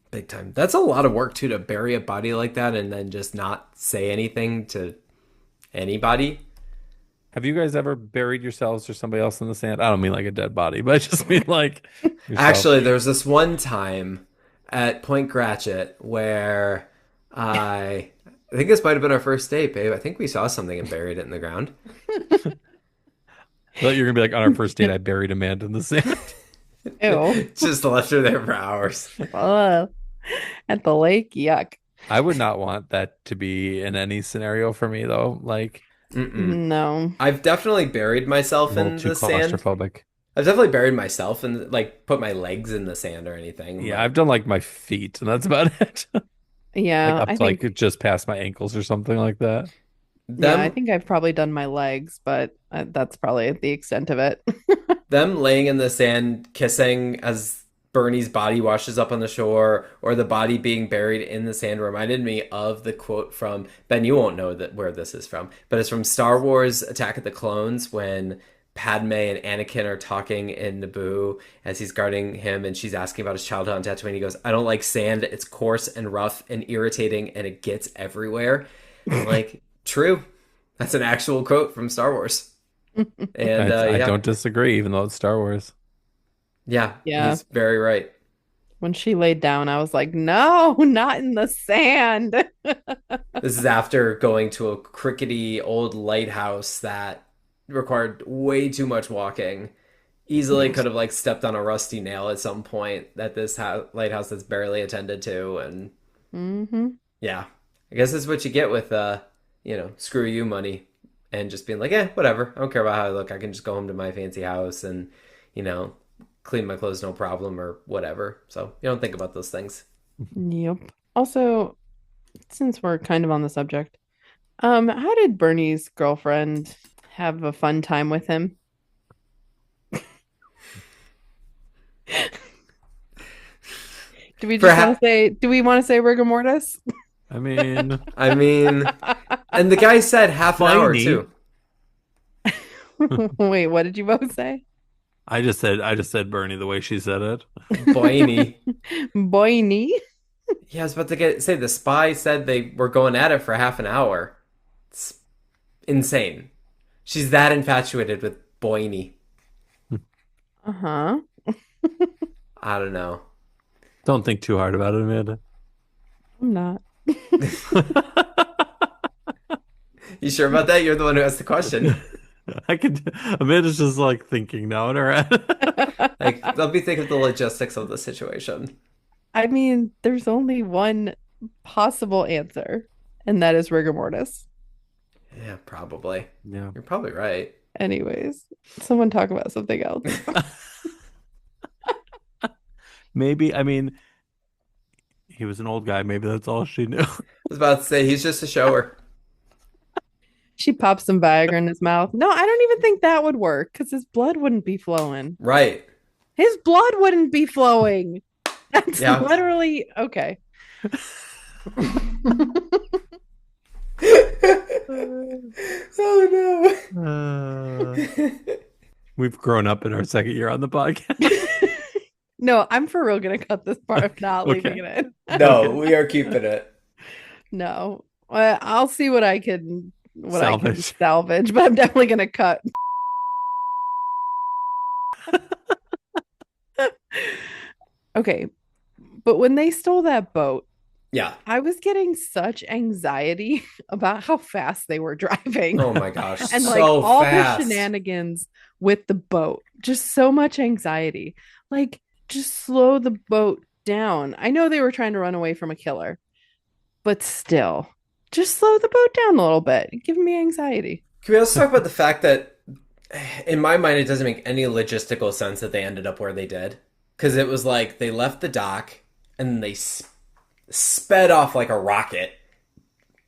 Speaker 9: Big time. That's a lot of work too, to bury a body like that and then just not say anything to anybody.
Speaker 10: Have you guys ever buried yourselves or somebody else in the sand? I don't mean like a dead body, but I just mean like yourself.
Speaker 9: Actually, there was this one time at Point Gratchit where I think this might have been our first date, babe. I think we saw something and buried it in the ground.
Speaker 10: I thought you were gonna be like, on our first date, I buried Amanda in the sand.
Speaker 8: Ew.
Speaker 9: Just left her there for hours.
Speaker 8: Ugh. At the lake, yuck.
Speaker 10: I would not want that to be in any scenario for me, though. Like,
Speaker 9: Mm-mm.
Speaker 8: No.
Speaker 9: I've definitely buried myself
Speaker 10: a little
Speaker 9: in
Speaker 10: too
Speaker 9: the sand
Speaker 10: claustrophobic.
Speaker 9: I've definitely buried myself and like put my legs in the sand or anything.
Speaker 10: Yeah,
Speaker 9: but
Speaker 10: I've done like my feet, and that's about it. Like
Speaker 8: Yeah,
Speaker 10: up
Speaker 8: I
Speaker 10: to like
Speaker 8: think
Speaker 10: just past my ankles or something like that.
Speaker 8: yeah, I
Speaker 9: them
Speaker 8: think I've probably done my legs, but that's probably the extent of it.
Speaker 9: them laying in the sand kissing as Bernie's body washes up on the shore, or the body being buried in the sand, reminded me of the quote from Ben. You won't know that where this is from, but it's from Star Wars Attack of the Clones when Padme and Anakin are talking in Naboo as he's guarding him, and she's asking about his childhood on Tatooine. He goes, "I don't like sand. It's coarse and rough and irritating, and it gets everywhere." I'm like, true. That's an actual quote from Star Wars. And
Speaker 10: I
Speaker 9: yeah,
Speaker 10: don't disagree, even though it's Star Wars.
Speaker 9: yeah,
Speaker 8: Yeah.
Speaker 9: he's very right.
Speaker 8: When she laid down, I was like, no, not in the sand.
Speaker 9: This is after going to a crickety old lighthouse that required way too much walking. Easily could have like stepped on a rusty nail at some point at this lighthouse that's barely attended to, and
Speaker 8: Hmm.
Speaker 9: yeah, I guess that's what you get with screw you money and just being like, whatever. I don't care about how I look. I can just go home to my fancy house and you know clean my clothes no problem or whatever. So you don't think about those things.
Speaker 8: Yep. Also, since we're kind of on the subject, how did Bernie's girlfriend have a fun time with him? Do we just want to say, do we want to say rigor mortis?
Speaker 10: I mean,
Speaker 9: And the guy said half an hour
Speaker 10: Funny.
Speaker 9: too.
Speaker 8: Wait, what did you both say?
Speaker 10: I just said Bernie the way she said it.
Speaker 9: Boiny.
Speaker 8: Boiny?
Speaker 9: Yeah, I was about to say the spy said they were going at it for half an hour. It's insane. She's that infatuated with Boiny.
Speaker 8: Uh-huh.
Speaker 9: I don't know.
Speaker 10: Don't think too hard about it, Amanda.
Speaker 8: I'm not.
Speaker 9: You sure about that? You're the one who asked the question.
Speaker 10: Amanda's just like thinking now in her head.
Speaker 9: Like, let me think of the logistics of the situation.
Speaker 8: I mean, there's only one possible answer, and that is rigor mortis.
Speaker 9: Yeah, probably.
Speaker 10: Yeah.
Speaker 9: You're probably right.
Speaker 8: Anyways, someone talk about something else.
Speaker 10: Maybe, I mean, he was an old guy. Maybe that's all she knew.
Speaker 9: I was about to say, he's just a shower.
Speaker 8: She pops some Viagra in his mouth. No, I don't even think that would work because his blood wouldn't be flowing.
Speaker 9: Right.
Speaker 8: His blood wouldn't be flowing. That's
Speaker 9: Yeah.
Speaker 8: literally okay.
Speaker 9: Oh no.
Speaker 10: We've grown up in our second year on the podcast.
Speaker 8: No, I'm for real gonna cut this part. I'm not
Speaker 10: Okay.
Speaker 8: leaving it in.
Speaker 9: No, we are keeping it.
Speaker 8: No. I'll see what I can
Speaker 10: Salvage.
Speaker 8: salvage, but I'm definitely gonna cut. Okay. But when they stole that boat,
Speaker 9: Yeah.
Speaker 8: I was getting such anxiety about how fast they were driving.
Speaker 9: Oh my gosh.
Speaker 8: And like
Speaker 9: so
Speaker 8: all
Speaker 9: fast.
Speaker 8: the shenanigans with the boat. Just so much anxiety. Like, just slow the boat down. I know they were trying to run away from a killer, but still, just slow the boat down a little bit. It's giving me anxiety.
Speaker 9: Can we also talk about the fact that, in my mind, it doesn't make any logistical sense that they ended up where they did? Because it was like they left the dock and then they sped off like a rocket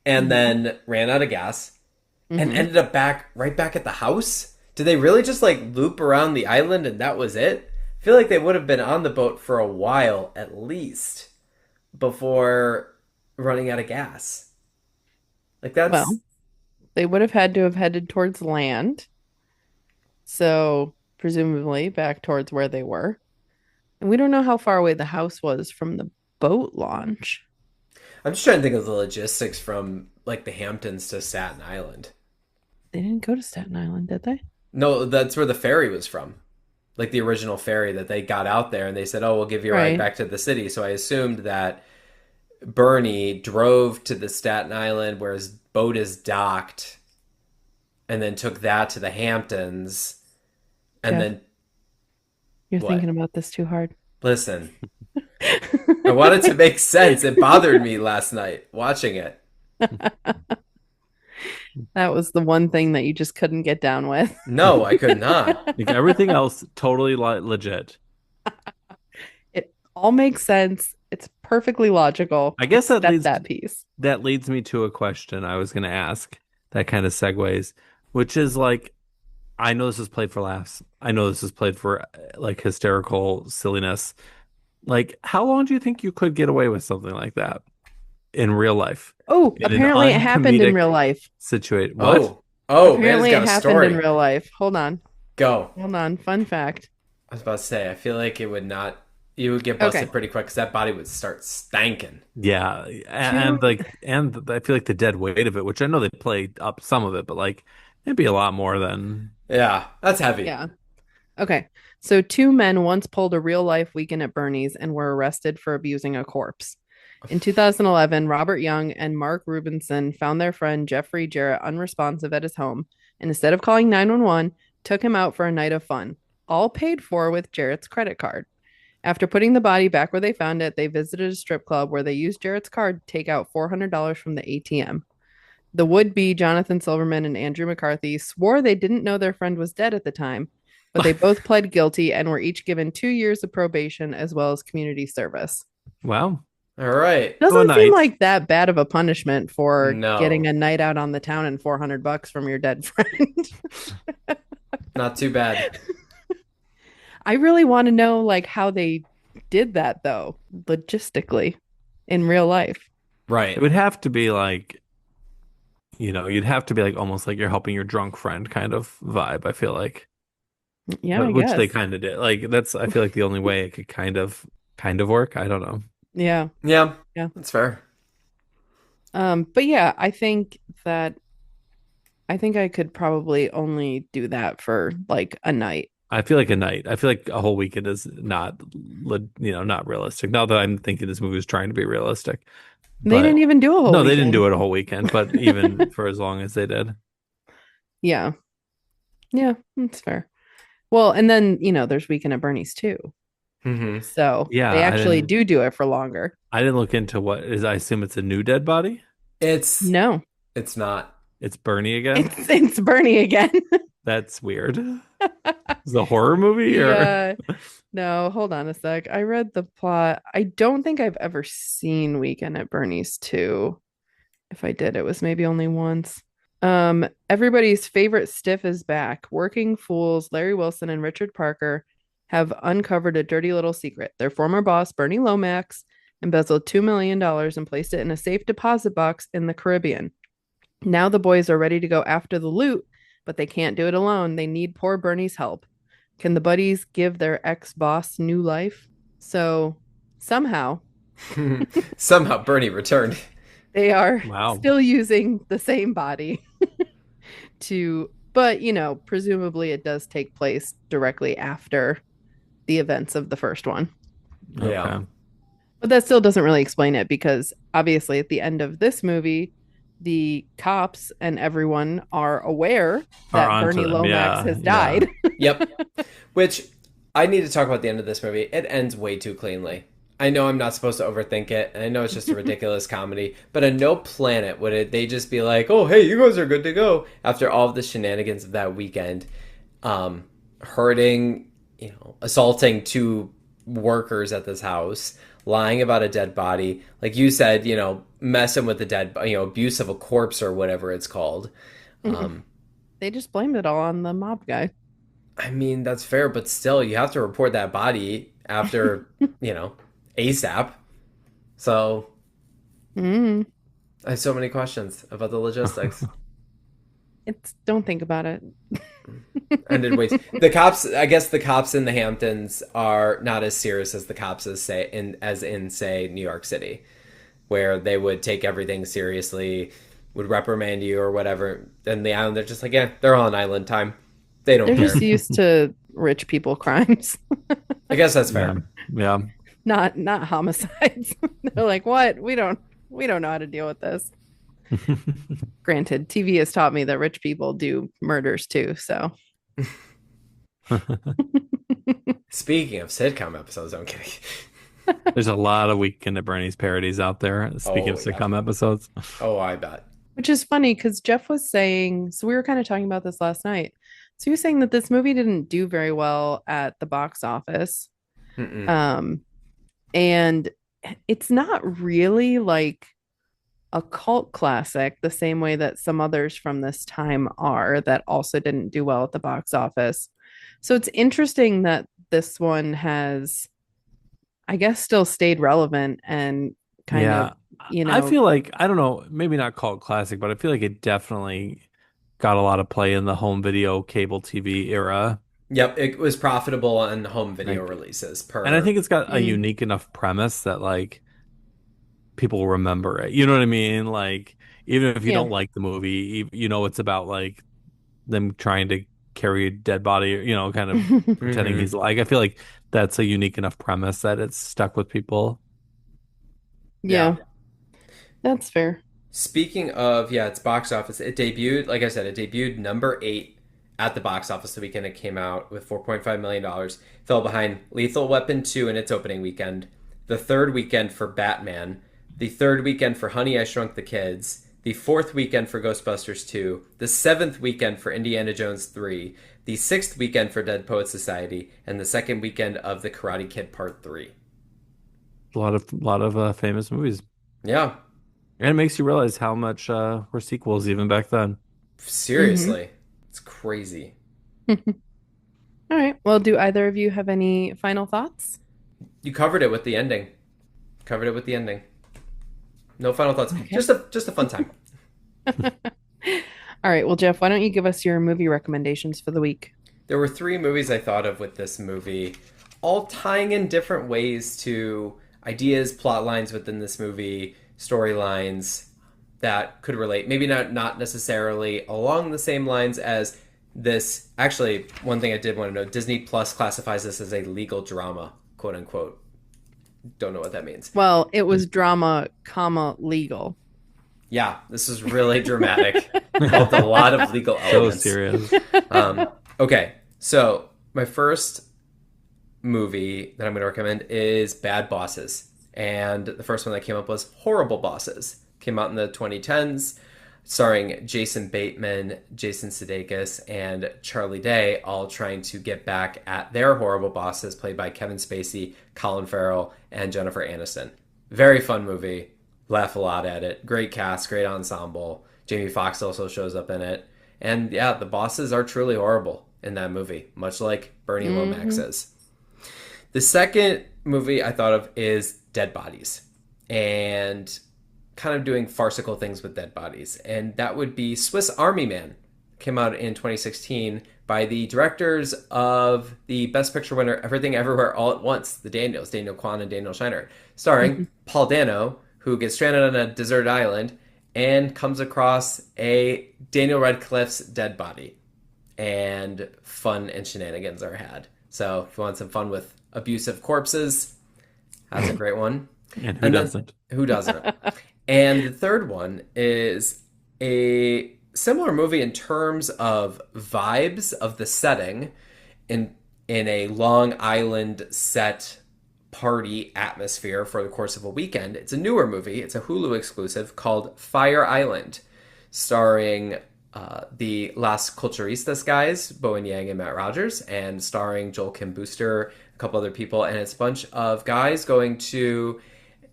Speaker 9: and then ran out of gas and ended up right back at the house. Did they really just like loop around the island and that was it? I feel like they would have been on the boat for a while at least before running out of gas. Like that's
Speaker 8: Well, they would have had to have headed towards land. So, presumably back towards where they were. And we don't know how far away the house was from the boat launch.
Speaker 9: I'm just trying to think of the logistics from like the Hamptons to Staten Island.
Speaker 8: They didn't go to Staten Island, did they?
Speaker 9: No, that's where the ferry was from. Like the original ferry that they got out there and they said, "Oh, we'll give you a ride
Speaker 8: Right.
Speaker 9: back to the city." So I assumed that Bernie drove to the Staten Island where his boat is docked and then took that to the Hamptons and
Speaker 8: Jeff,
Speaker 9: then
Speaker 8: You're
Speaker 9: What?
Speaker 8: thinking about this too hard.
Speaker 9: listen. I wanted to make sense. It bothered me last night watching it.
Speaker 8: That was the one thing that you just couldn't get down with.
Speaker 9: No, I could not.
Speaker 10: Like everything else, totally legit.
Speaker 8: It all makes sense. It's perfectly logical.
Speaker 10: I guess that
Speaker 8: except
Speaker 10: leads
Speaker 8: that piece.
Speaker 10: that leads me to a question I was going to ask. That kind of segues, which is like, I know this is played for laughs. I know this is played for like hysterical silliness. Like, how long do you think you could get away with something like that in real life?
Speaker 8: Oh,
Speaker 10: In an
Speaker 8: apparently it happened in
Speaker 10: uncomedic
Speaker 8: real life.
Speaker 10: situation. What?
Speaker 9: Oh,
Speaker 8: Apparently
Speaker 9: man,
Speaker 8: it
Speaker 9: it's got a
Speaker 8: happened
Speaker 9: story.
Speaker 8: in real life. Hold on.
Speaker 9: Go.
Speaker 8: Hold on. Fun fact.
Speaker 9: I was about to say, I feel like it would not. You would get busted
Speaker 8: Okay.
Speaker 9: pretty quick because that body would start stanking.
Speaker 10: Yeah, and I feel like the dead weight of it, which I know they play up some of it, but like it'd be a lot more than.
Speaker 9: Yeah, that's heavy.
Speaker 8: Yeah. Okay. So two men once pulled a real life weekend at Bernie's and were arrested for abusing a corpse. In 2011, Robert Young and Mark Rubinson found their friend Jeffrey Jarrett unresponsive at his home and instead of calling 911, took him out for a night of fun, all paid for with Jarrett's credit card. After putting the body back where they found it, they visited a strip club where they used Jarrett's card to take out $400 from the ATM. The would-be Jonathan Silverman and Andrew McCarthy swore they didn't know their friend was dead at the time, but they both pled guilty and were each given 2 years of probation as well as community service.
Speaker 10: Wow.
Speaker 9: All right.
Speaker 8: Doesn't
Speaker 10: night.
Speaker 8: seem like that bad of a punishment for
Speaker 9: No.
Speaker 8: getting a night out on the town and $400 from your dead friend.
Speaker 9: Not too bad.
Speaker 8: I really want to know like how they did that though, logistically in real life.
Speaker 9: Right.
Speaker 10: It would have to be like, you'd have to be like almost like you're helping your drunk friend kind of vibe, I feel like.
Speaker 8: Yeah, I
Speaker 10: Which
Speaker 8: guess.
Speaker 10: they kind of did. Like that's, I feel like the only way it could kind of work. I don't know.
Speaker 8: Yeah.
Speaker 9: Yeah.
Speaker 8: Yeah.
Speaker 9: That's fair.
Speaker 8: But yeah, I think I could probably only do that for like a night.
Speaker 10: I feel like a night. I feel like a whole weekend is not, not realistic. Not that I'm thinking this movie is trying to be realistic.
Speaker 8: They didn't even do a whole
Speaker 10: No,
Speaker 8: weekend.
Speaker 10: they didn't do it a whole weekend, but even for as long as they did.
Speaker 8: Yeah. Yeah, that's fair. Well, and then, there's Weekend at Bernie's too.
Speaker 9: Mm-hmm.
Speaker 8: So
Speaker 10: Yeah,
Speaker 8: they actually
Speaker 10: didn't-
Speaker 8: do it for longer.
Speaker 10: I didn't look into what is. I assume it's a new dead body.
Speaker 8: No,
Speaker 9: It's not.
Speaker 10: It's Bernie again.
Speaker 8: it's Bernie again.
Speaker 10: That's weird. Is it a horror movie or?
Speaker 8: Yeah. No, hold on a sec. I read the plot. I don't think I've ever seen Weekend at Bernie's 2. If I did, it was maybe only once. Everybody's favorite stiff is back. Working fools Larry Wilson and Richard Parker have uncovered a dirty little secret. Their former boss, Bernie Lomax, embezzled $2 million and placed it in a safe deposit box in the Caribbean. Now the boys are ready to go after the loot, but they can't do it alone. They need poor Bernie's help. Can the buddies give their ex-boss new life? So somehow
Speaker 9: Bernie returned.
Speaker 8: they are
Speaker 10: Wow.
Speaker 8: still using the same body but presumably it does take place directly after the events of the first one.
Speaker 9: Yeah.
Speaker 10: Okay.
Speaker 8: But that still doesn't really explain it because obviously at the end of this movie, the cops and everyone are aware that
Speaker 10: onto
Speaker 8: Bernie
Speaker 10: them,
Speaker 8: Lomax
Speaker 10: yeah,
Speaker 8: has died.
Speaker 9: Yep. Which I need to talk about the end of this movie. It ends way too cleanly. I know I'm not supposed to overthink it, and I know it's just a ridiculous comedy, but on no planet would they just be like, oh, hey, you guys are good to go after all of the shenanigans of that weekend, hurting, assaulting 2 workers at this house, lying about a dead body, like you said, messing with the dead, abuse of a corpse or whatever it's called.
Speaker 8: They just blamed it all on the mob guy.
Speaker 9: I mean, that's fair, but still, you have to report that body after, ASAP. So, I have so many questions about the logistics.
Speaker 8: Don't think about it.
Speaker 9: Ended ways. The cops, I guess the cops in the Hamptons are not as serious as the cops as in say New York City, where they would take everything seriously, would reprimand you or whatever. Then the island, they're just like, yeah, they're on island time. They don't
Speaker 8: They're
Speaker 9: care.
Speaker 8: just used to rich people crimes.
Speaker 9: I guess that's fair.
Speaker 10: Yeah.
Speaker 8: Not homicides. They're like, what? We don't know how to deal with this. Granted, TV has taught me that rich people do murders too, so.
Speaker 9: Speaking of sitcom episodes, I'm kidding.
Speaker 10: There's a lot of Weekend at Bernie's parodies out there. Speaking of
Speaker 9: Oh, yeah.
Speaker 10: sitcom episodes.
Speaker 9: Oh, I bet.
Speaker 8: Which is funny because Jeff was saying, so we were kind of talking about this last night. So he was saying that this movie didn't do very well at the box office.
Speaker 9: Mm-mm.
Speaker 8: Um, and it's not really like a cult classic the same way that some others from this time are that also didn't do well at the box office. So it's interesting that this one has, I guess, still stayed relevant and kind of,
Speaker 10: Yeah.
Speaker 8: you
Speaker 10: I
Speaker 8: know,
Speaker 10: feel like, I don't know, maybe not called classic, but I feel like it definitely got a lot of play in the home video cable TV era.
Speaker 9: Yep, it was profitable on home video
Speaker 10: Like,
Speaker 9: releases
Speaker 10: and I
Speaker 9: per.
Speaker 10: think it's got a
Speaker 8: mm,
Speaker 10: unique enough premise that like people remember it. You know what I mean? Like, even if you
Speaker 8: yeah.
Speaker 10: don't like the movie, you know it's about like them trying to carry a dead body, kind of pretending
Speaker 9: Hmm.
Speaker 10: he's like. I feel like that's a unique enough premise that it's stuck with people.
Speaker 9: Yeah.
Speaker 8: Yeah, that's fair.
Speaker 9: Speaking of, yeah, it's box office. It debuted, like I said, it debuted number 8 at the box office the weekend it came out with $4.5 million. Fell behind Lethal Weapon 2 in its opening weekend, the third weekend for Batman, the third weekend for Honey, I Shrunk the Kids, the fourth weekend for Ghostbusters 2, the seventh weekend for Indiana Jones 3, the sixth weekend for Dead Poet Society, and the second weekend of The Karate Kid Part 3.
Speaker 10: A lot of famous movies,
Speaker 9: Yeah,
Speaker 10: and it makes you realize how much were sequels even back then.
Speaker 8: Hmm.
Speaker 9: seriously. It's crazy.
Speaker 8: All right. Well, do either of you have any final thoughts?
Speaker 9: You covered it with the ending. Covered it with the ending. No final thoughts.
Speaker 8: Okay.
Speaker 9: Just a fun time.
Speaker 8: All right. Well, Jeff, why don't you give us your movie recommendations for the week?
Speaker 9: There were three movies I thought of with this movie, all tying in different ways to ideas, plot lines within this movie, storylines that could relate. Maybe not necessarily along the same lines as this. Actually, one thing I did want to know: Disney Plus classifies this as a legal drama, quote unquote. Don't know what that means.
Speaker 8: Well, it was drama, comma, legal.
Speaker 9: Yeah, this is really dramatic. Involved a lot of legal
Speaker 10: So
Speaker 9: elements.
Speaker 10: serious.
Speaker 9: Okay, so my first movie that I'm going to recommend is Bad Bosses. And the first one that came up was Horrible Bosses. Came out in the 2010s, starring Jason Bateman, Jason Sudeikis, and Charlie Day, all trying to get back at their horrible bosses, played by Kevin Spacey, Colin Farrell, and Jennifer Aniston. Very fun movie. Laugh a lot at it. Great cast, great ensemble. Jamie Foxx also shows up in it. And yeah, the bosses are truly horrible in that movie, much like Bernie Lomax
Speaker 8: Hmm.
Speaker 9: is. The second movie I thought of is Dead Bodies, and kind of doing farcical things with dead bodies. And that would be Swiss Army Man. Came out in 2016 by the directors of the Best Picture winner Everything Everywhere All at Once, the Daniels, Daniel Kwan and Daniel Scheinert, starring Paul Dano, who gets stranded on a deserted island and comes across a Daniel Radcliffe's dead body. And fun and shenanigans are had. So if you want some fun with abusive corpses, that's a great one.
Speaker 10: And who
Speaker 9: And then
Speaker 10: doesn't?
Speaker 9: who doesn't? And the third one is a similar movie in terms of vibes of the setting in a Long Island set party atmosphere for the course of a weekend. It's a newer movie. It's a Hulu exclusive called Fire Island, starring the Las Culturistas guys, Bowen Yang and Matt Rogers, and starring Joel Kim Booster, a couple other people, and it's a bunch of guys going to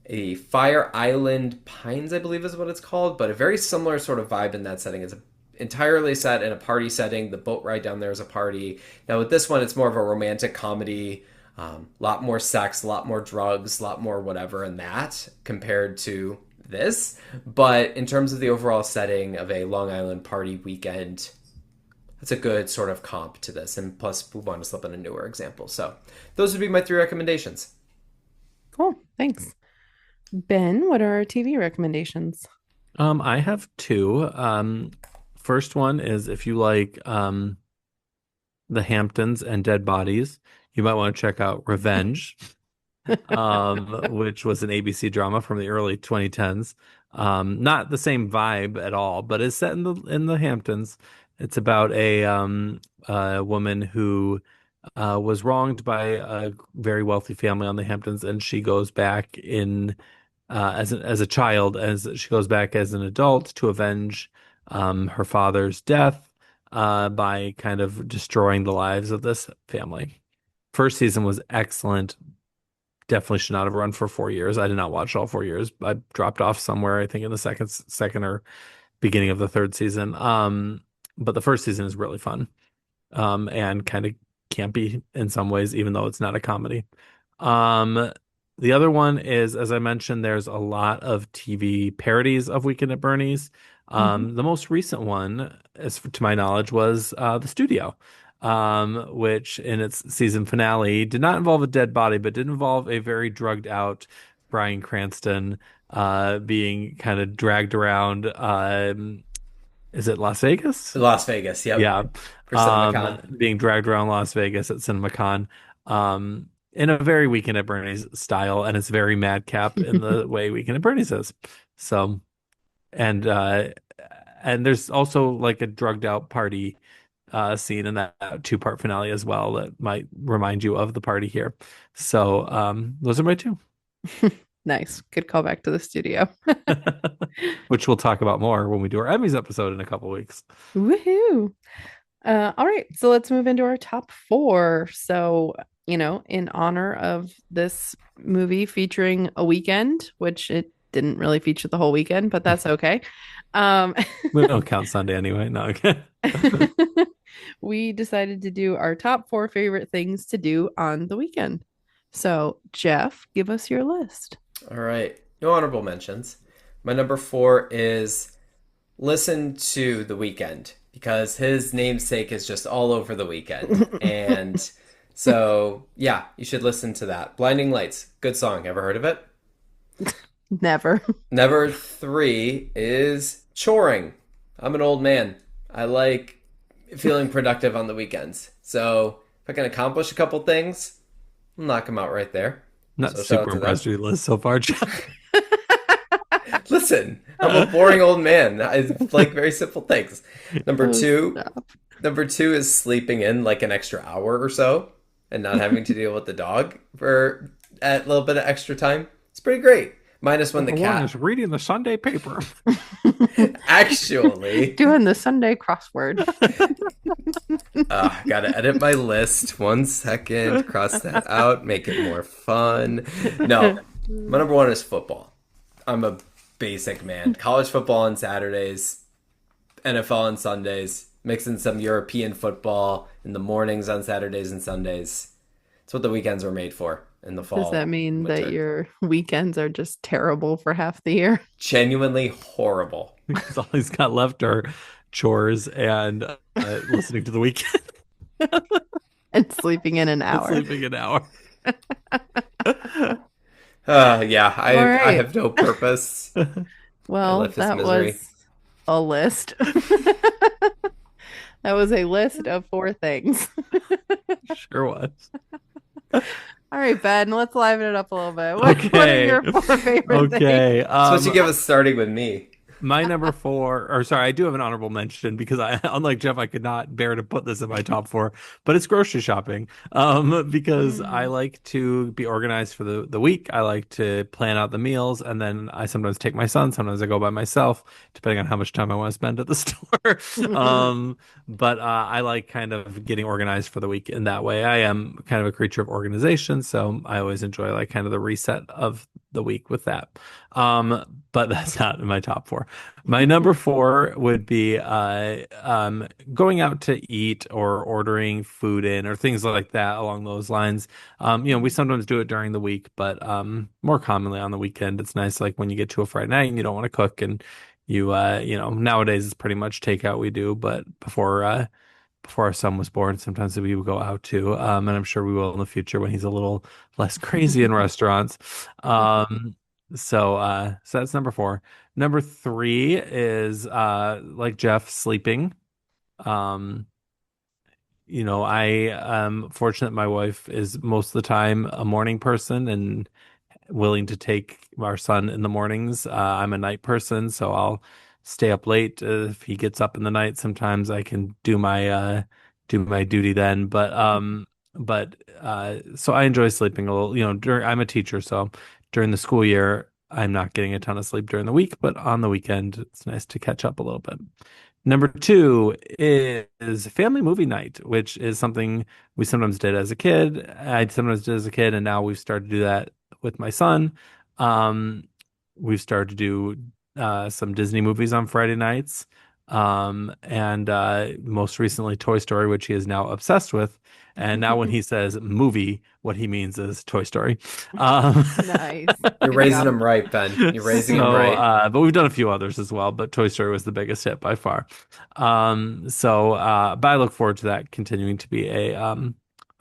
Speaker 9: a Fire Island Pines, I believe is what it's called, but a very similar sort of vibe in that setting. It's entirely set in a party setting. The boat ride down there is a party. Now with this one, it's more of a romantic comedy. A lot more sex, a lot more drugs, a lot more whatever in that compared to this. But in terms of the overall setting of a Long Island party weekend, that's a good sort of comp to this. And plus, we want to slip in a newer example. So those would be my three recommendations.
Speaker 8: Cool. Thanks. Ben, what are our TV recommendations?
Speaker 10: I have two. First one is if you like The Hamptons and Dead Bodies, you might want to check out Revenge, which was an ABC drama from the early 2010s. Not the same vibe at all, but it's set in the Hamptons. It's about a woman who was wronged by a very wealthy family on the Hamptons, and she goes back in as a child, as she goes back as an adult to avenge her father's death by kind of destroying the lives of this family. First season was excellent. Definitely should not have run for 4 years. I did not watch all 4 years. I dropped off somewhere, I think in the second or beginning of the third season. But the first season is really fun, and kind of campy in some ways, even though it's not a comedy. Um, the other one is, as I mentioned, there's a lot of TV parodies of Weekend at Bernie's.
Speaker 8: Mhm.
Speaker 10: The most recent one, as to my knowledge, was The Studio, which in its season finale did not involve a dead body, but did involve a very drugged out Bryan Cranston being kind of dragged around. Is it Las Vegas?
Speaker 9: Las Vegas, yep,
Speaker 10: Yeah.
Speaker 9: for CinemaCon.
Speaker 10: Being dragged around Las Vegas at CinemaCon. In a very Weekend at Bernie's style, and it's very madcap in the way Weekend at Bernie's is. So, and there's also like a drugged out party scene in that two-part finale as well that might remind you of the party here. So, those are my two.
Speaker 8: Nice. Good call back to the studio.
Speaker 10: Which we'll talk about more when we do our Emmys episode in a couple weeks.
Speaker 8: Woohoo. All right, so let's move into our top four. So, in honor of this movie featuring a weekend, which it didn't really feature the whole weekend, but that's okay. Um,
Speaker 10: We don't count Sunday anyway. No, okay.
Speaker 8: we decided to do our top four favorite things to do on the weekend. So, Geoff, give us your list.
Speaker 9: All right. No honorable mentions. My number 4 is listen to The Weeknd because his namesake is just all over The Weeknd. And so, yeah, you should listen to that. Blinding Lights, good song. Ever heard of it?
Speaker 8: Never.
Speaker 9: Number 3 is choring. I'm an old man. I like feeling productive on the weekends. So if I can accomplish a couple things, I'll knock them out right there.
Speaker 10: Not
Speaker 9: So shout out
Speaker 10: super
Speaker 9: to
Speaker 10: impressed with your list so far, Jeff.
Speaker 9: Listen, I'm a boring old man. I like very simple things. Number two,
Speaker 8: Stop.
Speaker 9: number 2 is sleeping in like an extra hour or so and not having to deal with the dog for a little bit of extra time. It's pretty great. Minus when the
Speaker 10: Number one is
Speaker 9: cat
Speaker 10: reading the Sunday paper.
Speaker 9: actually
Speaker 8: Doing the Sunday crossword.
Speaker 9: gotta edit my list. 1 second, cross that out, make it more fun. No, my number 1 is football. I'm a basic man. College football on Saturdays, NFL on Sundays, mixing some European football in the mornings on Saturdays and Sundays. It's what the weekends were made for in the fall.
Speaker 8: Does that mean
Speaker 9: winter.
Speaker 8: that your weekends are just terrible for half the year?
Speaker 9: Genuinely horrible.
Speaker 10: Because all he's got left are chores and listening to The Weekend.
Speaker 8: And sleeping in an hour.
Speaker 10: Sleeping an hour.
Speaker 9: Yeah, I
Speaker 8: All right.
Speaker 9: have no purpose.
Speaker 8: Well,
Speaker 9: live this
Speaker 8: that
Speaker 9: misery.
Speaker 8: was a list. That was a list of 4 things.
Speaker 10: Sure was.
Speaker 8: All right, Ben, let's liven it up a little bit. What are
Speaker 10: Okay.
Speaker 8: your 4 favorite things?
Speaker 10: Okay.
Speaker 9: So what you give us starting with me?
Speaker 10: My number 4, or sorry, I do have an honorable mention because unlike Jeff, I could not bear to put this in my top 4, but it's grocery shopping. Because I like to be organized for the week. I like to plan out the meals, and then I sometimes take my son, sometimes I go by myself, depending on how much time I want to spend at the store. But I like kind of getting organized for the week in that way. I am kind of a creature of organization, so I always enjoy like kind of the reset of the week with that. But that's not in my top 4. My number 4 would be going out to eat or ordering food in or things like that along those lines. We sometimes do it during the week, but more commonly on the weekend. It's nice, like when you get to a Friday night and you don't want to cook, and you nowadays it's pretty much takeout we do, but before our son was born, sometimes we would go out too. And I'm sure we will in the future when he's a little less crazy in restaurants. So that's number 4. Number 3 is like Jeff, sleeping. I am fortunate my wife is most of the time a morning person and willing to take our son in the mornings. I'm a night person, so I'll stay up late. If he gets up in the night, sometimes I can do my duty then. But so I enjoy sleeping a little. I'm a teacher, so during the school year, I'm not getting a ton of sleep during the week, but on the weekend, it's nice to catch up a little bit. Number two is family movie night, which is something we sometimes did as a kid. I sometimes did as a kid, and now we've started to do that with my son. Um, we've started to do some Disney movies on Friday nights. And most recently Toy Story, which he is now obsessed with. And now when he says movie, what he means is Toy Story.
Speaker 8: Nice.
Speaker 9: You're
Speaker 8: Good
Speaker 9: raising
Speaker 8: job.
Speaker 9: him right, Ben. You're raising him right.
Speaker 10: But we've done a few others as well, but Toy Story was the biggest hit by far. But I look forward to that continuing to be a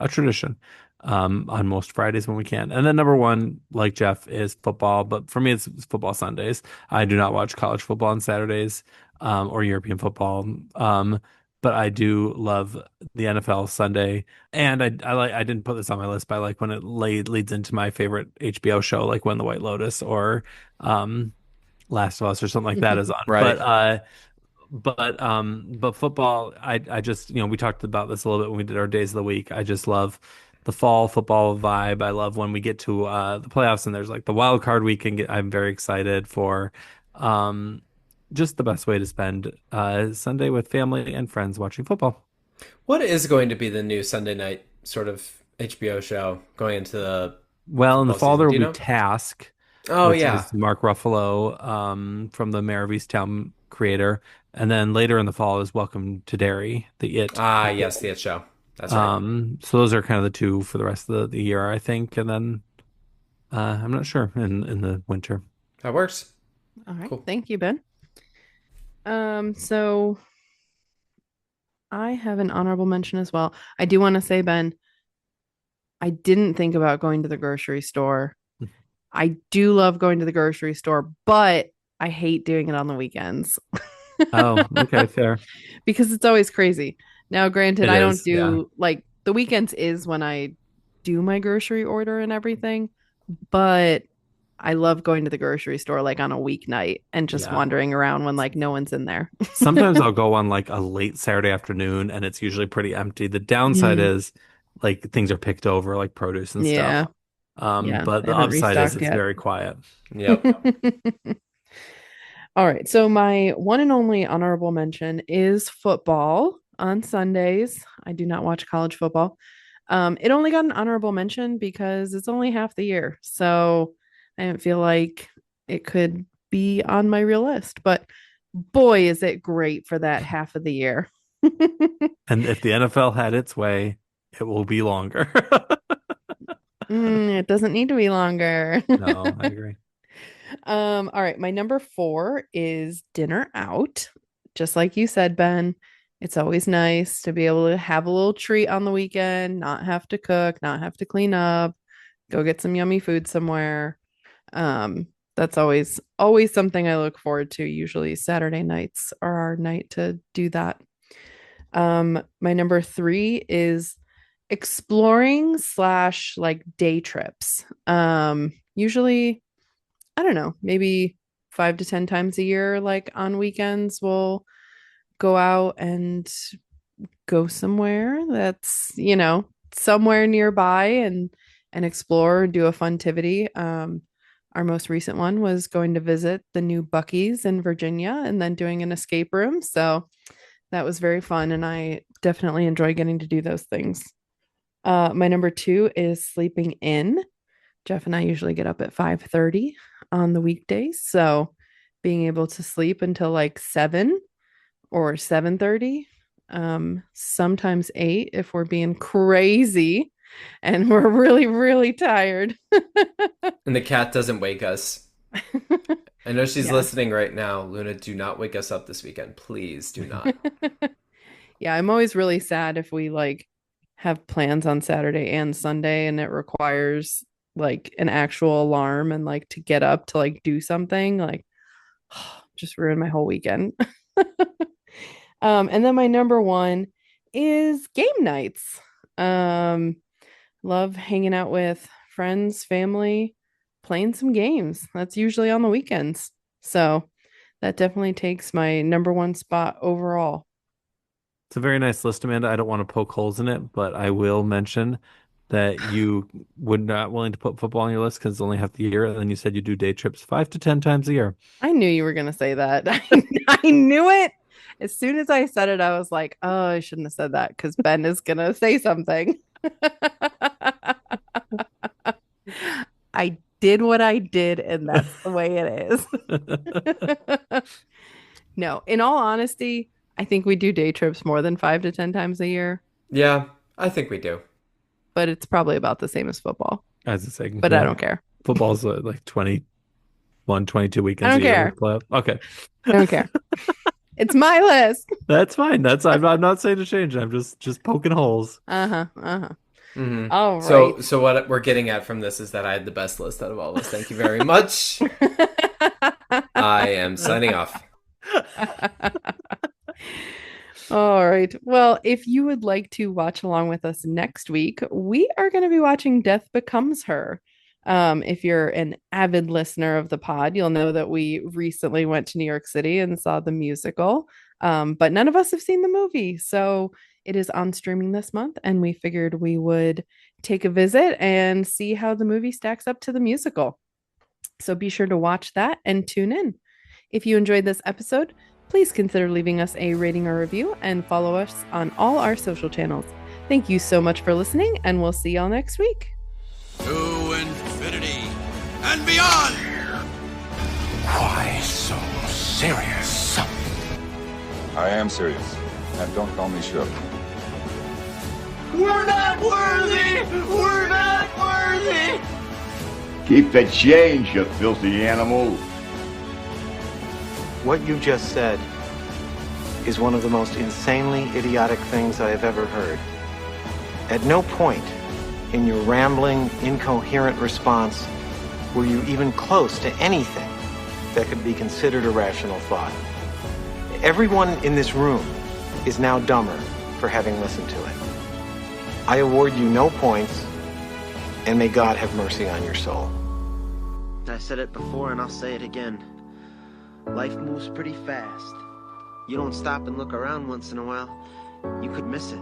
Speaker 10: tradition on most Fridays when we can. And then number one, like Geoff, is football. But for me, it's football Sundays. I do not watch college football on Saturdays or European football. But I do love the NFL Sunday. And I didn't put this on my list, but I like when it leads into my favorite HBO show, like When the White Lotus or Last of Us or something like that is on.
Speaker 9: Right.
Speaker 10: But football, I just, we talked about this a little bit when we did our days of the week. I just love the fall football vibe. I love when we get to the playoffs and there's like the wild card weekend. I'm very excited for just the best way to spend Sunday with family and friends watching football.
Speaker 9: What is going to be the new Sunday night sort of HBO show going into the
Speaker 10: Well, in the
Speaker 9: football
Speaker 10: fall
Speaker 9: season?
Speaker 10: there
Speaker 9: Do
Speaker 10: will
Speaker 9: you
Speaker 10: be
Speaker 9: know?
Speaker 10: Task,
Speaker 9: Oh,
Speaker 10: which
Speaker 9: yeah.
Speaker 10: is Mark Ruffalo from the Mayor of Easttown creator. And then later in the fall is Welcome to Derry, the It
Speaker 9: Ah,
Speaker 10: prequel.
Speaker 9: yes, the It Show. That's right.
Speaker 10: So those are kind of the two for the rest of the year, I think. And then I'm not sure in the winter.
Speaker 9: That works.
Speaker 8: All right.
Speaker 9: Cool.
Speaker 8: Thank you, Ben. So I have an honorable mention as well. I do want to say, Ben, I didn't think about going to the grocery store. I do love going to the grocery store, but I hate doing it on the weekends.
Speaker 10: Oh, okay, fair.
Speaker 8: Because it's always crazy. Now, granted,
Speaker 10: It
Speaker 8: I don't
Speaker 10: is, yeah.
Speaker 8: do like the weekends is when I do my grocery order and everything, but I love going to the grocery store like on a weeknight and just
Speaker 10: Yeah.
Speaker 8: wandering around when like no one's in there.
Speaker 10: Sometimes I'll go on like a late Saturday afternoon and it's usually pretty empty. The downside
Speaker 8: Mm.
Speaker 10: is like things are picked over, like produce and stuff.
Speaker 8: Yeah. Yeah.
Speaker 10: But
Speaker 8: They
Speaker 10: the
Speaker 8: haven't
Speaker 10: upside is
Speaker 8: restocked
Speaker 10: it's
Speaker 8: yet.
Speaker 10: very quiet.
Speaker 9: Yep.
Speaker 8: All right. So my one and only honorable mention is football on Sundays. I do not watch college football. It only got an honorable mention because it's only half the year. So I didn't feel like it could be on my real list. But boy, is it great for that half of the year.
Speaker 10: And if the NFL had its way, it will be longer.
Speaker 8: It doesn't need to be longer.
Speaker 10: No, I agree.
Speaker 8: All right, my number four is dinner out. Just like you said, Ben, it's always nice to be able to have a little treat on the weekend, not have to cook, not have to clean up, go get some yummy food somewhere. That's always something I look forward to. Usually Saturday nights are our night to do that. My number three is exploring slash like day trips. Usually I don't know, maybe 5 to 10 times a year, like on weekends, we'll go out and go somewhere that's, somewhere nearby and explore, do a fun activity. Our most recent one was going to visit the new Buc-ee's in Virginia and then doing an escape room. So that was very fun, and I definitely enjoy getting to do those things. My number two is sleeping in. Geoff and I usually get up at 5:30 on the weekdays, so being able to sleep until like 7 or 7:30, sometimes 8 if we're being crazy and we're really, really tired.
Speaker 9: And the cat doesn't wake us. I know she's
Speaker 8: Yeah.
Speaker 9: listening right now. Luna, do not wake us up this weekend. Please do not.
Speaker 8: Yeah, I'm always really sad if we like have plans on Saturday and Sunday and it requires like an actual alarm and like to get up to like do something like just ruin my whole weekend. And then my number one is game nights. Love hanging out with friends, family, playing some games. That's usually on the weekends. So that definitely takes my number one spot overall.
Speaker 10: It's a very nice list, Amanda. I don't want to poke holes in it, but I will mention that you would not willing to put football on your list because it's only half the year, and then you said you do day trips 5 to 10 times a year.
Speaker 8: I knew you were going to say that. I knew it. As soon as I said it, I was like, oh, I shouldn't have said that because Ben is going to say something. I did what I did, and that's the way it is. No, in all honesty, I think we do day trips more than 5 to 10 times a year,
Speaker 9: Yeah, I think we do.
Speaker 8: but it's probably about the same as football.
Speaker 10: As a second,
Speaker 8: But I don't care.
Speaker 10: Football's like 21, 22 weekends
Speaker 8: I don't
Speaker 10: a year.
Speaker 8: care.
Speaker 10: Playoff. Okay.
Speaker 8: I don't care. It's my list.
Speaker 10: That's fine. I'm not saying to change it. I'm just poking holes.
Speaker 8: Uh-huh. Uh-huh.
Speaker 9: Mm-hmm.
Speaker 8: All right.
Speaker 9: So what we're getting at from this is that I had the best list out of all of us. Thank you very much. I am signing off.
Speaker 8: All right. Well, if you would like to watch along with us next week, we are going to be watching Death Becomes Her. If you're an avid listener of the pod, you'll know that we recently went to New York City and saw the musical, but none of us have seen the movie. So it is on streaming this month, and we figured we would take a visit and see how the movie stacks up to the musical. So be sure to watch that and tune in. If you enjoyed this episode, please consider leaving us a rating or review and follow us on all our social channels. Thank you so much for listening, and we'll see y'all next week.
Speaker 3: To infinity and beyond!
Speaker 1: Why so serious?
Speaker 11: I am serious. And don't call me Shook.
Speaker 5: We're not worthy! We're not worthy!
Speaker 1: Keep the change, you filthy animal.
Speaker 12: What you just said is one of the most insanely idiotic things I have ever heard. At no point in your rambling, incoherent response were you even close to anything that could be considered a rational thought. Everyone in this room is now dumber for having listened to it. I award you no points, and may God have mercy on your soul.
Speaker 13: I said it before and I'll say it again. Life moves pretty fast. You don't stop and look around once in a while, you could miss it.